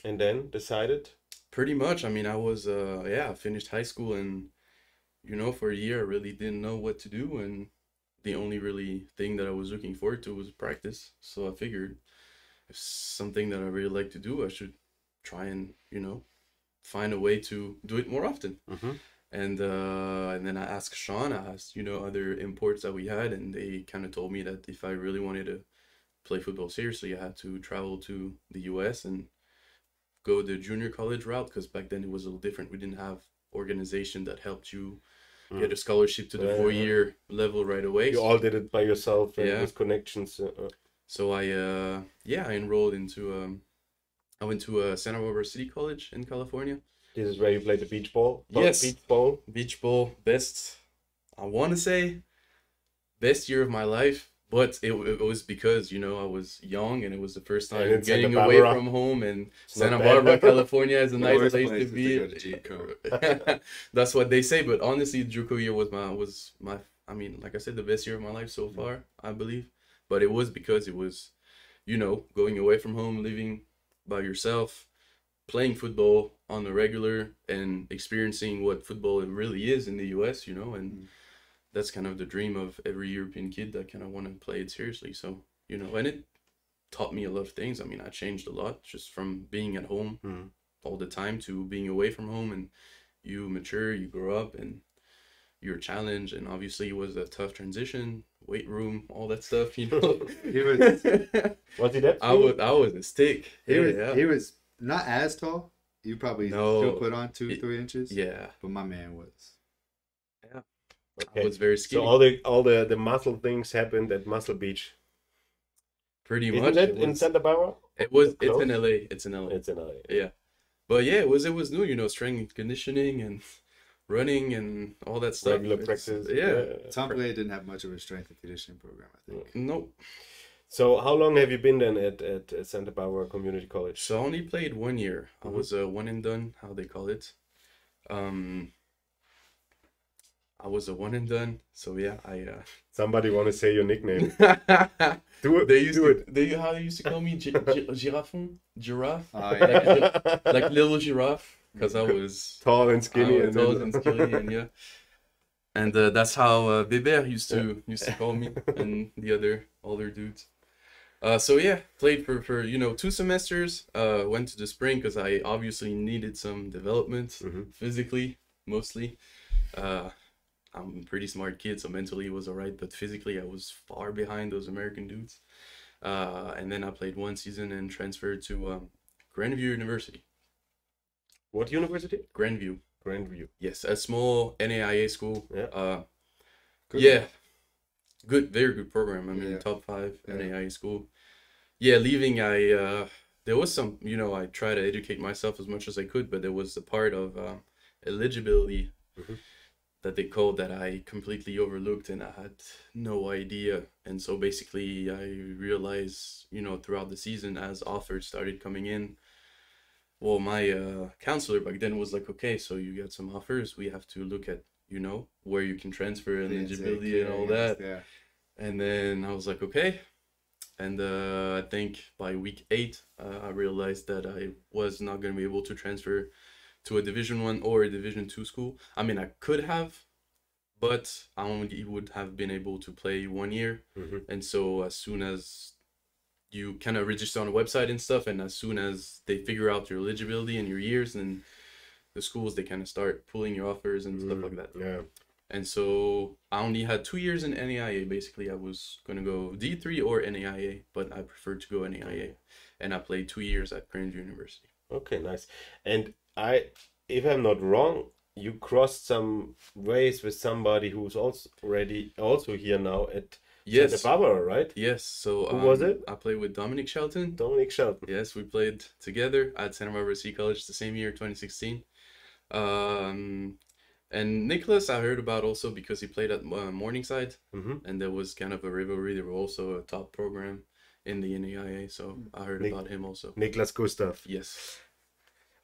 and then decided? Pretty much. I mean, I was I finished high school, and for a year I really didn't know what to do, and the only really thing that I was looking forward to was practice. So I figured if something that I really like to do, I should try and find a way to do it more often. And then I asked Sean, I asked other imports that we had, and they kind of told me that if I really wanted to play football seriously, I had to travel to the US and go the junior college route, because back then it was a little different. We didn't have organization that helped you get a scholarship to the 4-year level right away. You all did it by yourself and with connections. So I enrolled into I went to Santa Barbara City College in California. This is where you played the beach ball? Yes. Beach ball. Best, I want to say, best year of my life. But it was because, I was young and it was the first time getting away from home, and Santa Barbara, California is a nice place to be. That's what they say. But honestly, JUCO year was my, I mean, like I said, the best year of my life so far, I believe. But it was because it was, going away from home, living by yourself, playing football on the regular, and experiencing what football really is in the US, and that's kind of the dream of every European kid that kind of want to play it seriously. So, and it taught me a lot of things. I mean, I changed a lot just from being at home all the time to being away from home, and you mature, you grow up, and you're challenged. And obviously it was a tough transition, weight room, all that stuff, He was Was he that? I was a stick. he was not as tall. You probably still put on 2-3 inches. Yeah. But my man was. Okay. I was very skinny. So all the muscle things happened at Muscle Beach. Pretty much. Isn't it in Santa Barbara? It's in LA. It's in LA. It's in LA. Yeah. But yeah, it was new, strength and conditioning and running and all that stuff. Regular practice. Yeah. Templier didn't have much of a strength and conditioning program, I think. Nope. So how long have you been then at Santa Barbara Community College? So I only played 1 year. I was a one and done, how they call it. I was a one and done. So yeah, Somebody want to say your nickname? Do it. How they used to call me giraffe. Oh, yeah. like little giraffe, because I was tall and skinny. And yeah. And that's how Weber used to call me, and the other older dudes. So yeah, played for 2 semesters. Went to the spring because I obviously needed some development physically, mostly. I'm a pretty smart kid, so mentally it was alright, but physically I was far behind those American dudes. And then I played 1 season and transferred to Grandview University. What university? Grandview. Grandview. Yes, a small NAIA school. Yeah. Good. Yeah, good, very good program. I mean, Yeah. top 5 Yeah. NAIA school. Yeah, leaving, I there was some, I try to educate myself as much as I could, but there was a part of eligibility that they called that I completely overlooked, and I had no idea. And so basically, I realized, throughout the season, as offers started coming in, well, my counselor back then was like, okay, so you got some offers. We have to look at, where you can transfer and eligibility and all that. Yeah. And then I was like, okay. And I think by week 8, I realized that I was not going to be able to transfer to a Division 1 or a Division 2 school. I mean, I could have, but I only would have been able to play 1 year. And so as soon as you kind of register on a website and stuff, and as soon as they figure out your eligibility and your years, and the schools, they kind of start pulling your offers and stuff like that. Yeah. And so I only had 2 years in NAIA. Basically, I was going to go D3 or NAIA, but I preferred to go NAIA. And I played 2 years at Grandview University. Okay, nice. And if I'm not wrong, you crossed some ways with somebody who's also here now at Santa Barbara, right? Yes. So who was it? I played with Dominic Shelton. Dominic Shelton. Yes, we played together at Santa Barbara City College the same year, 2016. And Nicholas, I heard about also because he played at Morningside, and there was kind of a rivalry. They were also a top program in the NAIA, so I heard about him also. Niklas Gustav. Yes.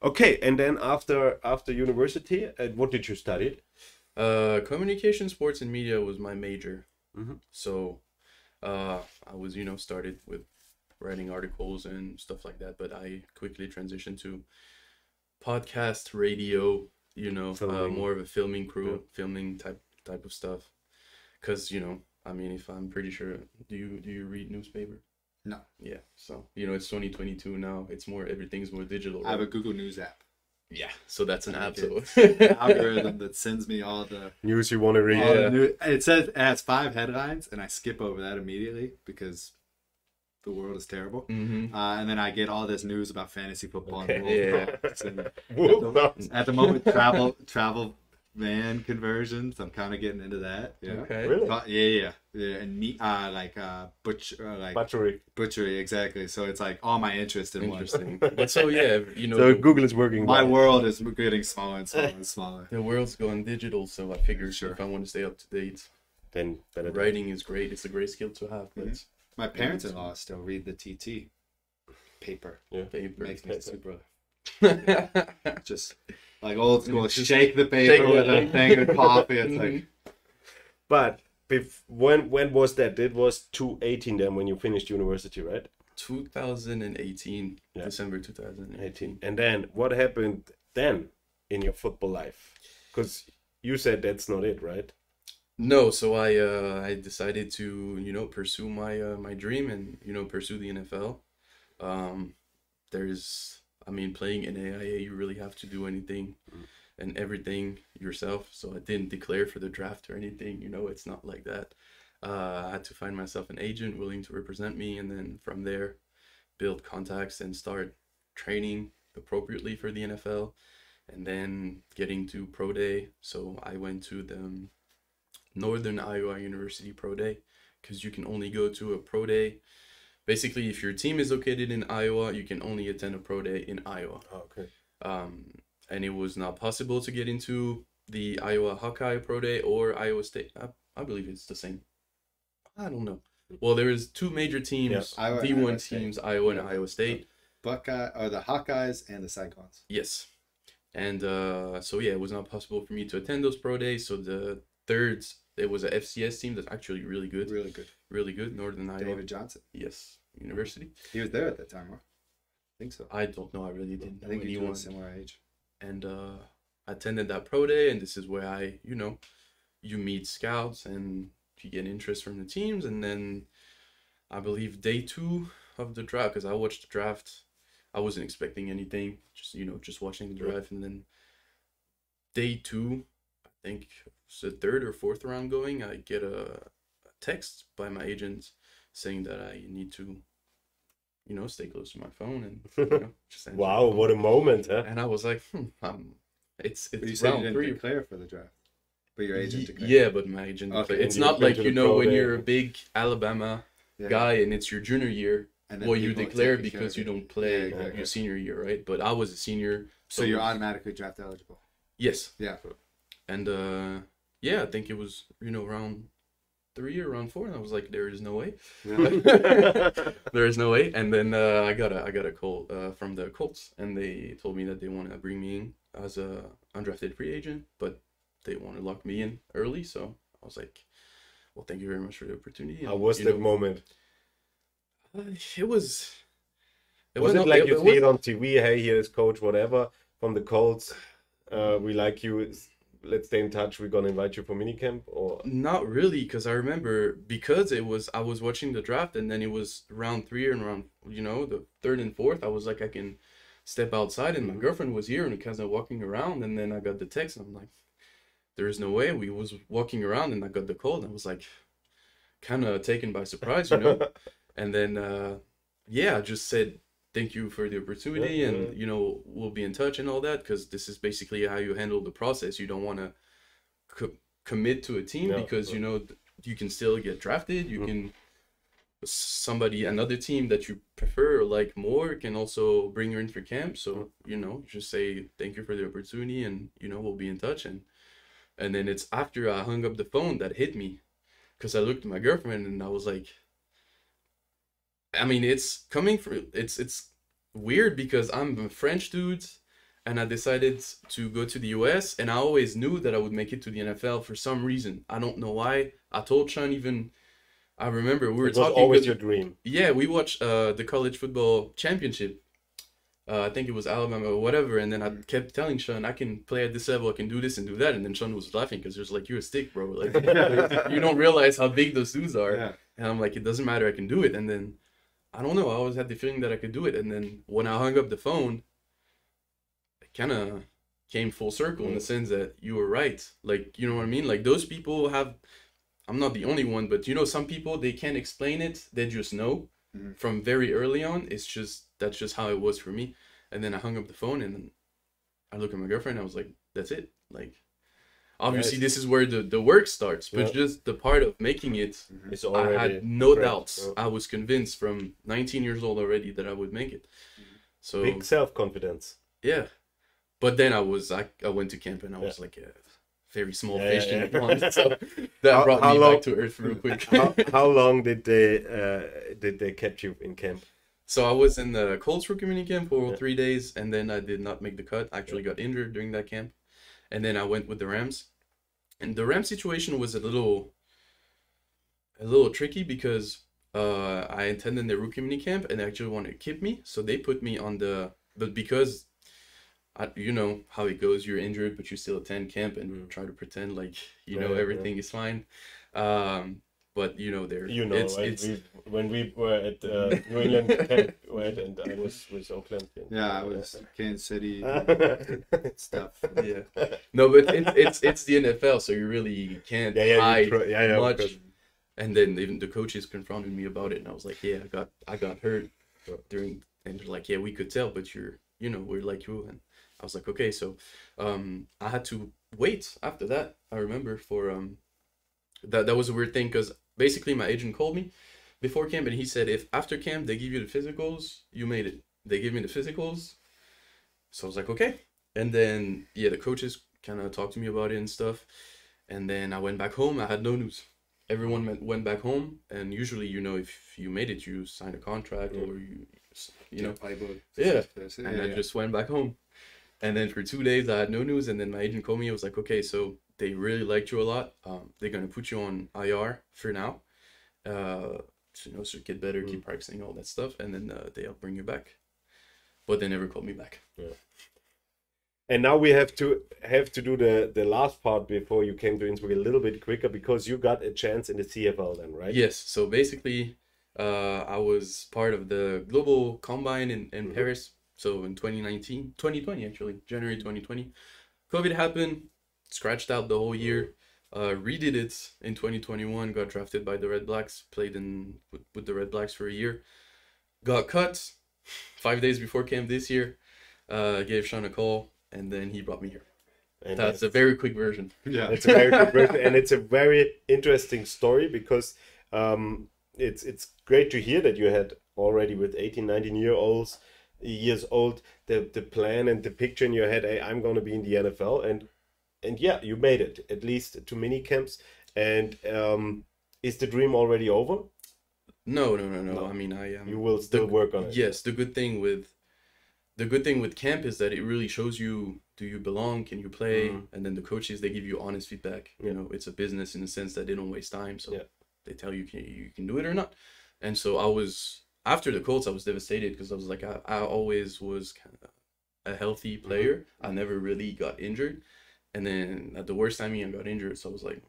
Okay, and then after university, what did you study? Communication, sports, and media was my major. So I was, started with writing articles and stuff like that, but I quickly transitioned to podcast, radio, more of a filming crew, filming type of stuff. Because, I mean, if I'm pretty sure, do you read newspaper? No. Yeah. So, it's 2022 now. It's everything's more digital. Right? I have a Google News app. Yeah. So that's an app. So algorithm that sends me all the news you want to read. It has 5 headlines, and I skip over that immediately because the world is terrible. And then I get all this news about fantasy football. And at the moment, travel van conversions. I'm kind of getting into that. Yeah. Okay. Really? Yeah. And meat, butchery, exactly. So it's like all my interest in one. Interesting. But so yeah, So Google is working. My world is getting smaller and smaller and smaller. The world's going digital, so I figured if I want to stay up to date, then writing is great. It's a great skill to have. But my parents-in-law still read the TT paper. Yeah. Paper makes me super. Just like old school, shake the paper with a thing of coffee. It's like, but when was that? It was 2018 then when you finished university, right? 2018, December 2018. And then what happened then in your football life? Because you said that's not it, right? No, so I decided to pursue my dream and pursue the NFL. Playing in AIA, you really have to do anything and everything yourself. So I didn't declare for the draft or anything. It's not like that. I had to find myself an agent willing to represent me, and then from there, build contacts and start training appropriately for the NFL, and then getting to Pro Day. So I went to the Northern Iowa University Pro Day, because you can only go to a Pro Day. Basically, if your team is located in Iowa, you can only attend a Pro Day in Iowa. Oh, okay. And it was not possible to get into the Iowa Hawkeye Pro Day or Iowa State. I believe it's the same. I don't know. Well, there is 2 major teams, D1 teams, Iowa and Iowa State. Buckeye or the Hawkeyes and the Cyclones. Yes. And it was not possible for me to attend those Pro Days. So the thirds, it was a FCS team that's actually really good. Really good. Really good. Northern Iowa. David Johnson. Yes. University. He was there at that time, right? I think so. I don't know. I really didn't know I think he anyone. was a similar age. And I attended that Pro Day, and this is where I, you meet scouts and you get interest from the teams. And then I believe day 2 of the draft, because I watched the draft, I wasn't expecting anything, just watching the draft. And then day 2, I think it's the 3rd or 4th round going, I get a text by my agent saying that I need to, stay close to my phone and just answer wow, what a moment, huh? And I was like, It's But you said you round didn't 3. declare for the draft, but your agent declared. Yeah, but my agent Okay. declared. It's And you not went like, to you the know, pro when day. you're a big Alabama Yeah. guy and it's your junior year, And then well, you people declare take care because of you it. don't play Yeah, exactly. your senior year, right? But I was a senior. So you're automatically draft eligible. Yes. Yeah. And yeah, I think it was, you know, round 3 or round 4, and I was like, there is no way. There is no way. And then I got a call from the Colts, and they told me that they want to bring me in as a undrafted free agent, but they want to lock me in early. So I was like, well, thank you very much for the opportunity. How was that moment? It was. Was it like you see it on TV? Hey, here's coach, whatever, from the Colts. We like you. Let's stay in touch. We're gonna invite you for minicamp, or Not really, because I remember because I was watching the draft, and then it was round 3 and round, you know, the 3rd and 4th. I was like, I can step outside, and my girlfriend was here, and we kind of walking around, and then I got the text, and I'm like, there is no way. We was walking around, and I got the call, and I was like, kind of taken by surprise, you know. And then yeah, I just said thank you for the opportunity, and you know, we'll be in touch and all that, because this is basically how you handle the process. You don't want to commit to a team because you know you can still get drafted. You can another team that you prefer or like more can also bring you in for camp. So you know, just say thank you for the opportunity, and you know, we'll be in touch. And then it's after I hung up the phone that hit me, because I looked at my girlfriend and I was like, I mean, it's coming from, it's weird because I'm a French dude and I decided to go to the US, and I always knew that I would make it to the NFL for some reason. I don't know why. I told Sean even, I remember we were it was talking. always your dream. Yeah, we watched the college football championship. I think it was Alabama or whatever, and then I kept telling Sean, I can play at this level, I can do this and do that, and then Sean was laughing because there's like, you're a stick, bro. Like, you don't realize how big those dudes are. Yeah. And I'm like, it doesn't matter, I can do it. And then, I don't know, I always had the feeling that I could do it. And then when I hung up the phone, it kind of came full circle in the sense that you were right. Like, you know what I mean? Like, those people have, I'm not the only one, but you know, some people, they can't explain it, they just know. From very early on. It's just, that's just how it was for me. And then I hung up the phone, and then I looked at my girlfriend, and I was like, that's it. Like, obviously this is where the work starts, but just the part of making it, I had no doubts. I was convinced from 19 years old already that I would make it. So Big self-confidence. yeah, but then I went to camp, and I was like a very small fish in the pond. So that brought me back to earth real quick. How long did they kept you in camp? So I was in the Colts rookie mini camp for 3 days, and then I did not make the cut. I actually got injured during that camp, and then I went with the Rams. And the Rams situation was a little tricky because I attended the rookie mini camp, and they actually wanted to keep me, so they put me on but because you know how it goes, you're injured, but you still attend camp and try to pretend like you know everything is fine. But you know, when we were at New England camp, right, and I was with Oakland. Yeah, I was Kansas City stuff. Yeah, no, but it's the NFL, so you really can't hide much. And then even the coaches confronted me about it, and I was like, yeah, I got hurt during, and they're like, yeah, we could tell, but we're like you, and I was like, okay, so I had to wait after that. I remember for that was a weird thing, because basically my agent called me before camp, and he said, if after camp they give you the physicals, you made it. They gave me the physicals, so I was like, okay. And then the coaches kind of talked to me about it and stuff, and then I went back home. I had no news. Everyone went back home, and usually, if you made it, you sign a contract or you know, and I just went back home. And then for 2 days, I had no news. And then my agent called me. I was like, okay, so they really liked you a lot. They're going to put you on IR for now. So get better, keep practicing, all that stuff. And then they'll bring you back. But they never called me back. Yeah. And now we have to do the last part before you came to Innsbruck a little bit quicker, because you got a chance in the CFL then, right? Yes. So basically, I was part of the Global Combine in Paris. So in 2020 actually, January 2020, COVID happened, scratched out the whole year, redid it in 2021, got drafted by the Red Blacks, played with the Red Blacks for a year, got cut 5 days before camp this year, gave Sean a call, and then he brought me here. And That's a very quick version. Yeah. it's a very good version, and it's a very interesting story because it's great to hear that you had already with 18, 19 years old the plan and the picture in your head. Hey, I'm going to be in the NFL, and yeah, you made it at least to mini camps. And is the dream already over? No. No. I mean, You will still work on it. Yes, the good thing with camp is that it really shows you, do you belong, can you play, and then the coaches, they give you honest feedback. You know, it's a business in the sense that they don't waste time, so they tell you you can do it or not. And so I was, after the Colts, I was devastated because I was like, I always was kind of a healthy player. I never really got injured. And then at the worst time, I got injured. So I was like,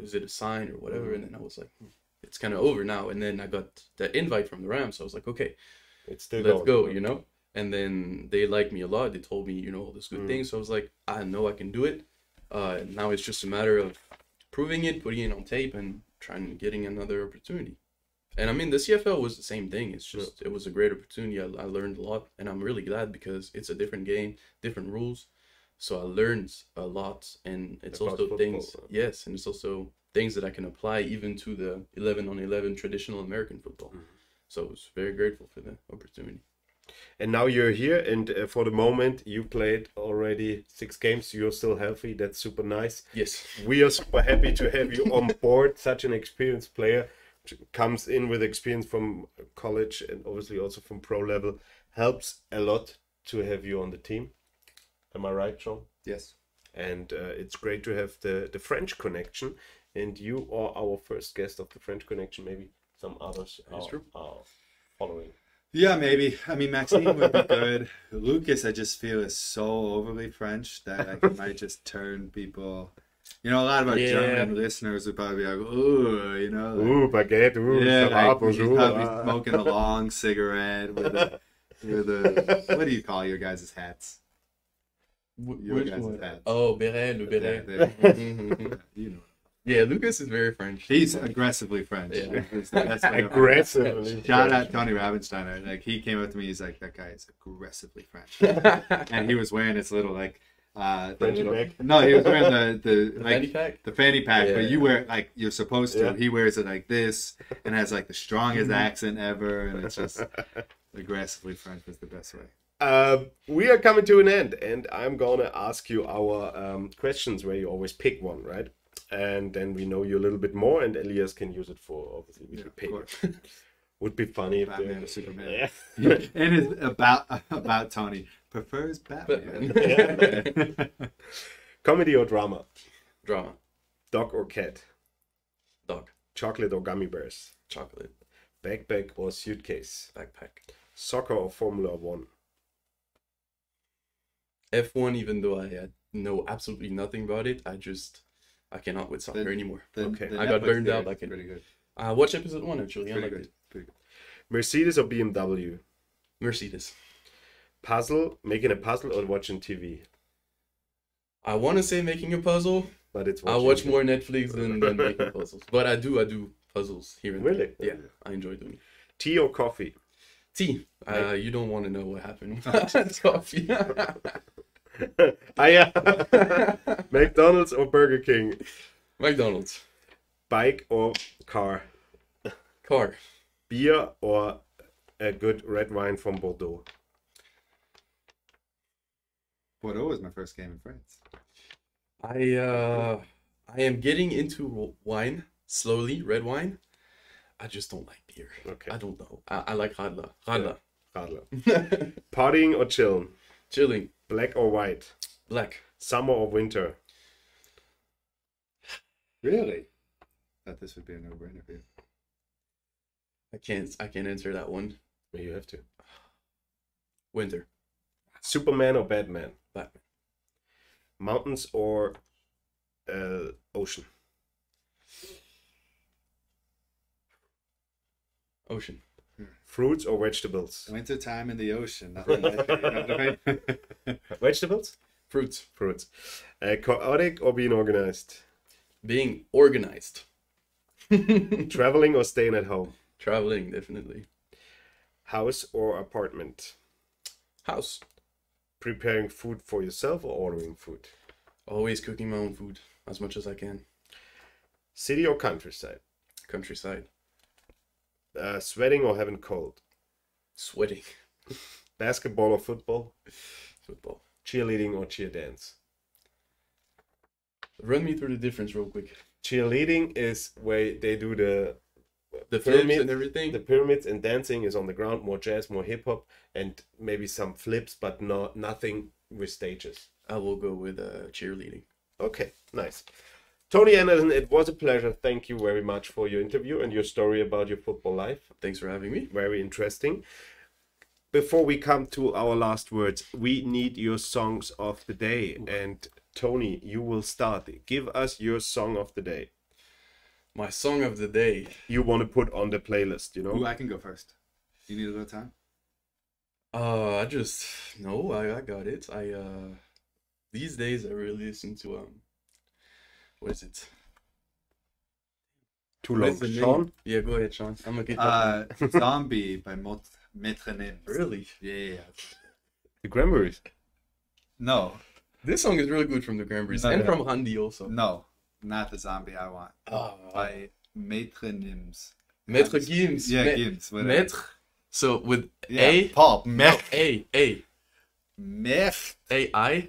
is it a sign or whatever? And then I was like, it's kind of over now. And then I got the invite from the Rams. So I was like, okay, It's still let's going. go, you know? And then they liked me a lot. They told me, you know, all this good things. So I was like, I know I can do it. Now it's just a matter of proving it, putting it on tape, and getting another opportunity. And I mean, the CFL was the same thing. It's just, it was a great opportunity. I learned a lot, and I'm really glad because it's a different game, different rules. So I learned a lot, and it's About also football, things, yes, and it's also things that I can apply even to the 11-on-11 traditional American football. So I was very grateful for the opportunity. And now you're here, and for the moment, you played already 6 games. You're still healthy. That's super nice. Yes. We are super happy to have you on board. Such an experienced player, comes in with experience from college and obviously also from pro level. Helps a lot to have you on the team. Am I right, Sean? Yes. And it's great to have the French connection. And you are our first guest of the French connection. Maybe some others are following. Yeah, maybe. I mean, Maxime would be good. Lucas, I just feel, is so overly French that like, he might just turn people. You know, a lot of our German listeners would probably be like, ooh, you know. Like, Ooh, baguette, ooh, yeah, like, bonjour. he's probably smoking a long cigarette with a what do you call your guys' hats? Your Which guys' one? hats. Oh, beret, le beret. You know. Yeah, Lucas is very French. He's aggressively French. Yeah. That's what Aggressively. Shout out Tony Rabensteiner. Like, he came up to me, he's like, that guy is aggressively French. And he was wearing this little like French bag? no, he was wearing the Fanny pack? the fanny pack, Yeah. but you wear it like you're supposed to. Yeah. He wears it like this and has like the strongest accent ever, and it's just aggressively French is the best way. We are coming to an end, and I'm gonna ask you our questions where you always pick one, right? And then we know you a little bit more, and Elias can use it for obviously we could pay. Would be funny if Batman or Superman. Yeah. And it's about Tony prefers Batman. Yeah. Comedy or drama? Drama. Dog or cat? Dog. Chocolate or gummy bears? Chocolate. Backpack or suitcase? Backpack. Soccer or Formula One? F1, even though I know absolutely nothing about it, I cannot with soccer anymore. Okay. The I got Netflix burned out. series I is can pretty good. watch episode 1 actually. I Pretty liked good. it. Pretty good. Mercedes or BMW? Mercedes. Puzzle, making a puzzle or watching TV? I want to say making a puzzle. But it's I watch more Netflix than making puzzles. But I do puzzles here and Really? there. Yeah, I enjoy doing it. Tea or coffee? Tea. You don't want to know what happened with coffee. McDonald's or Burger King? McDonald's. Bike or car? Car. Beer or a good red wine from Bordeaux? Bordeaux was my first game in France. I am getting into wine slowly, red wine. I just don't like beer. Okay. I don't know. I like Radler. Radler. Radler. Partying or chilling? Chilling. Black or white? Black. Summer or winter? Really? Thought this would be a no-brainer for you. I can't answer that one. You have to. Winter. Superman or Batman? Batman. Mountains or ocean? Ocean. Fruits or vegetables? Winter time in the ocean. Nothing like it, you know what I mean? Vegetables? Fruits. Fruits. Chaotic or being organized? Being organized. Traveling or staying at home? Traveling, definitely. House or apartment? House. Preparing food for yourself or ordering food? Always cooking my own food as much as I can. City or countryside? Countryside. Sweating or having cold? Sweating. Basketball or football? Football. Cheerleading or cheer dance? Run me through the difference real quick. Cheerleading is where they do the flips and everything. The pyramids, and dancing is on the ground, more jazz, more hip hop, and maybe some flips, but nothing with stages. I will go with cheerleading. Okay, nice. Tony Anderson, it was a pleasure. Thank you very much for your interview and your story about your football life. Thanks for having me. Very interesting. Before we come to our last words, we need your songs of the day. And Tony, you will start. Give us your song of the day. My song of the day. You want to put on the playlist, you know? Ooh, I can go first. You need a little time? I got it. These days I really listen to what is it? Too long. Sean? Yeah, go ahead, Sean. I'm gonna get Zombie by Metronym. Really? Yeah. The Cranberries. No. This song is really good from the Cranberries and from Handy also. No, not the Zombie I want. By Metronyms. Maître Gims. Yeah, Gims. Maître. So with A. Paul. A. Meth. A-I.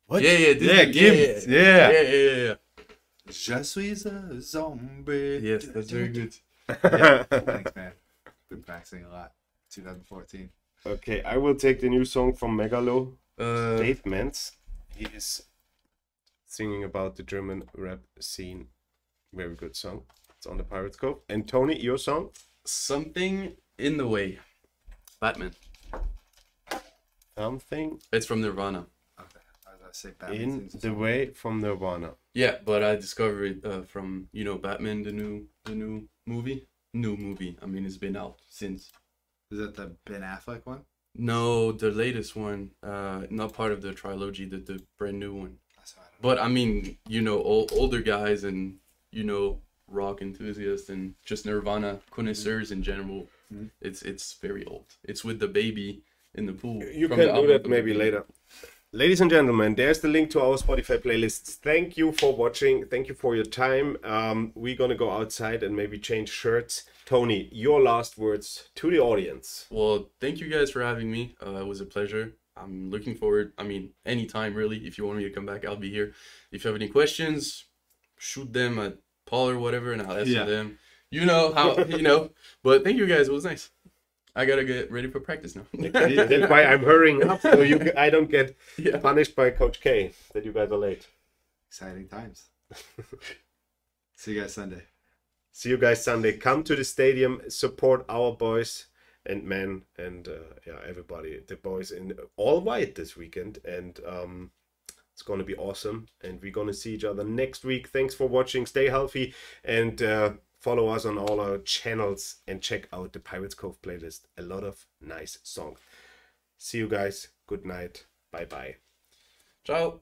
What? Yeah, Gims. Yeah. Je suis a zombie. Yes, that's very good. Yeah. Thanks, man. Been practicing a lot. 2014. Okay, I will take the new song from Megalo. Statements. He is singing about the German rap scene. Very good song. It's on the Pirates Cove. And Tony, your song? Something in the Way. Batman. Something. It's from Nirvana. Okay. I was gonna say Batman In the Way from Nirvana. Yeah, but I discovered it from Batman, the new movie. New movie. I mean, it's been out since. Is that the Ben Affleck one? No, the latest one. Not part of the trilogy. The brand new one. That's what I don't know. But I mean, older guys and rock enthusiasts and just Nirvana connoisseurs in general. Mm-hmm. It's very old. It's with the baby in the pool. You can do that maybe later. Ladies and gentlemen, there's the link to our Spotify playlists. Thank you for watching. Thank you for your time. We're going to go outside and maybe change shirts. Tony, your last words to the audience. Well, thank you guys for having me. It was a pleasure. I'm looking forward. I mean, anytime really. If you want me to come back, I'll be here. If you have any questions, shoot them at Paul or whatever, and I'll answer them. You know how, But thank you guys. It was nice. I gotta get ready for practice now. That's why I'm hurrying up, so I don't get punished by Coach K that you guys are late. Exciting times. See you guys Sunday. See you guys Sunday. Come to the stadium, support our boys and men, and everybody. The boys in all white this weekend, and it's gonna be awesome. And we're gonna see each other next week. Thanks for watching. Stay healthy and follow us on all our channels and check out the Pirates Cove playlist. A lot of nice songs. See you guys. Good night. Bye bye. Ciao.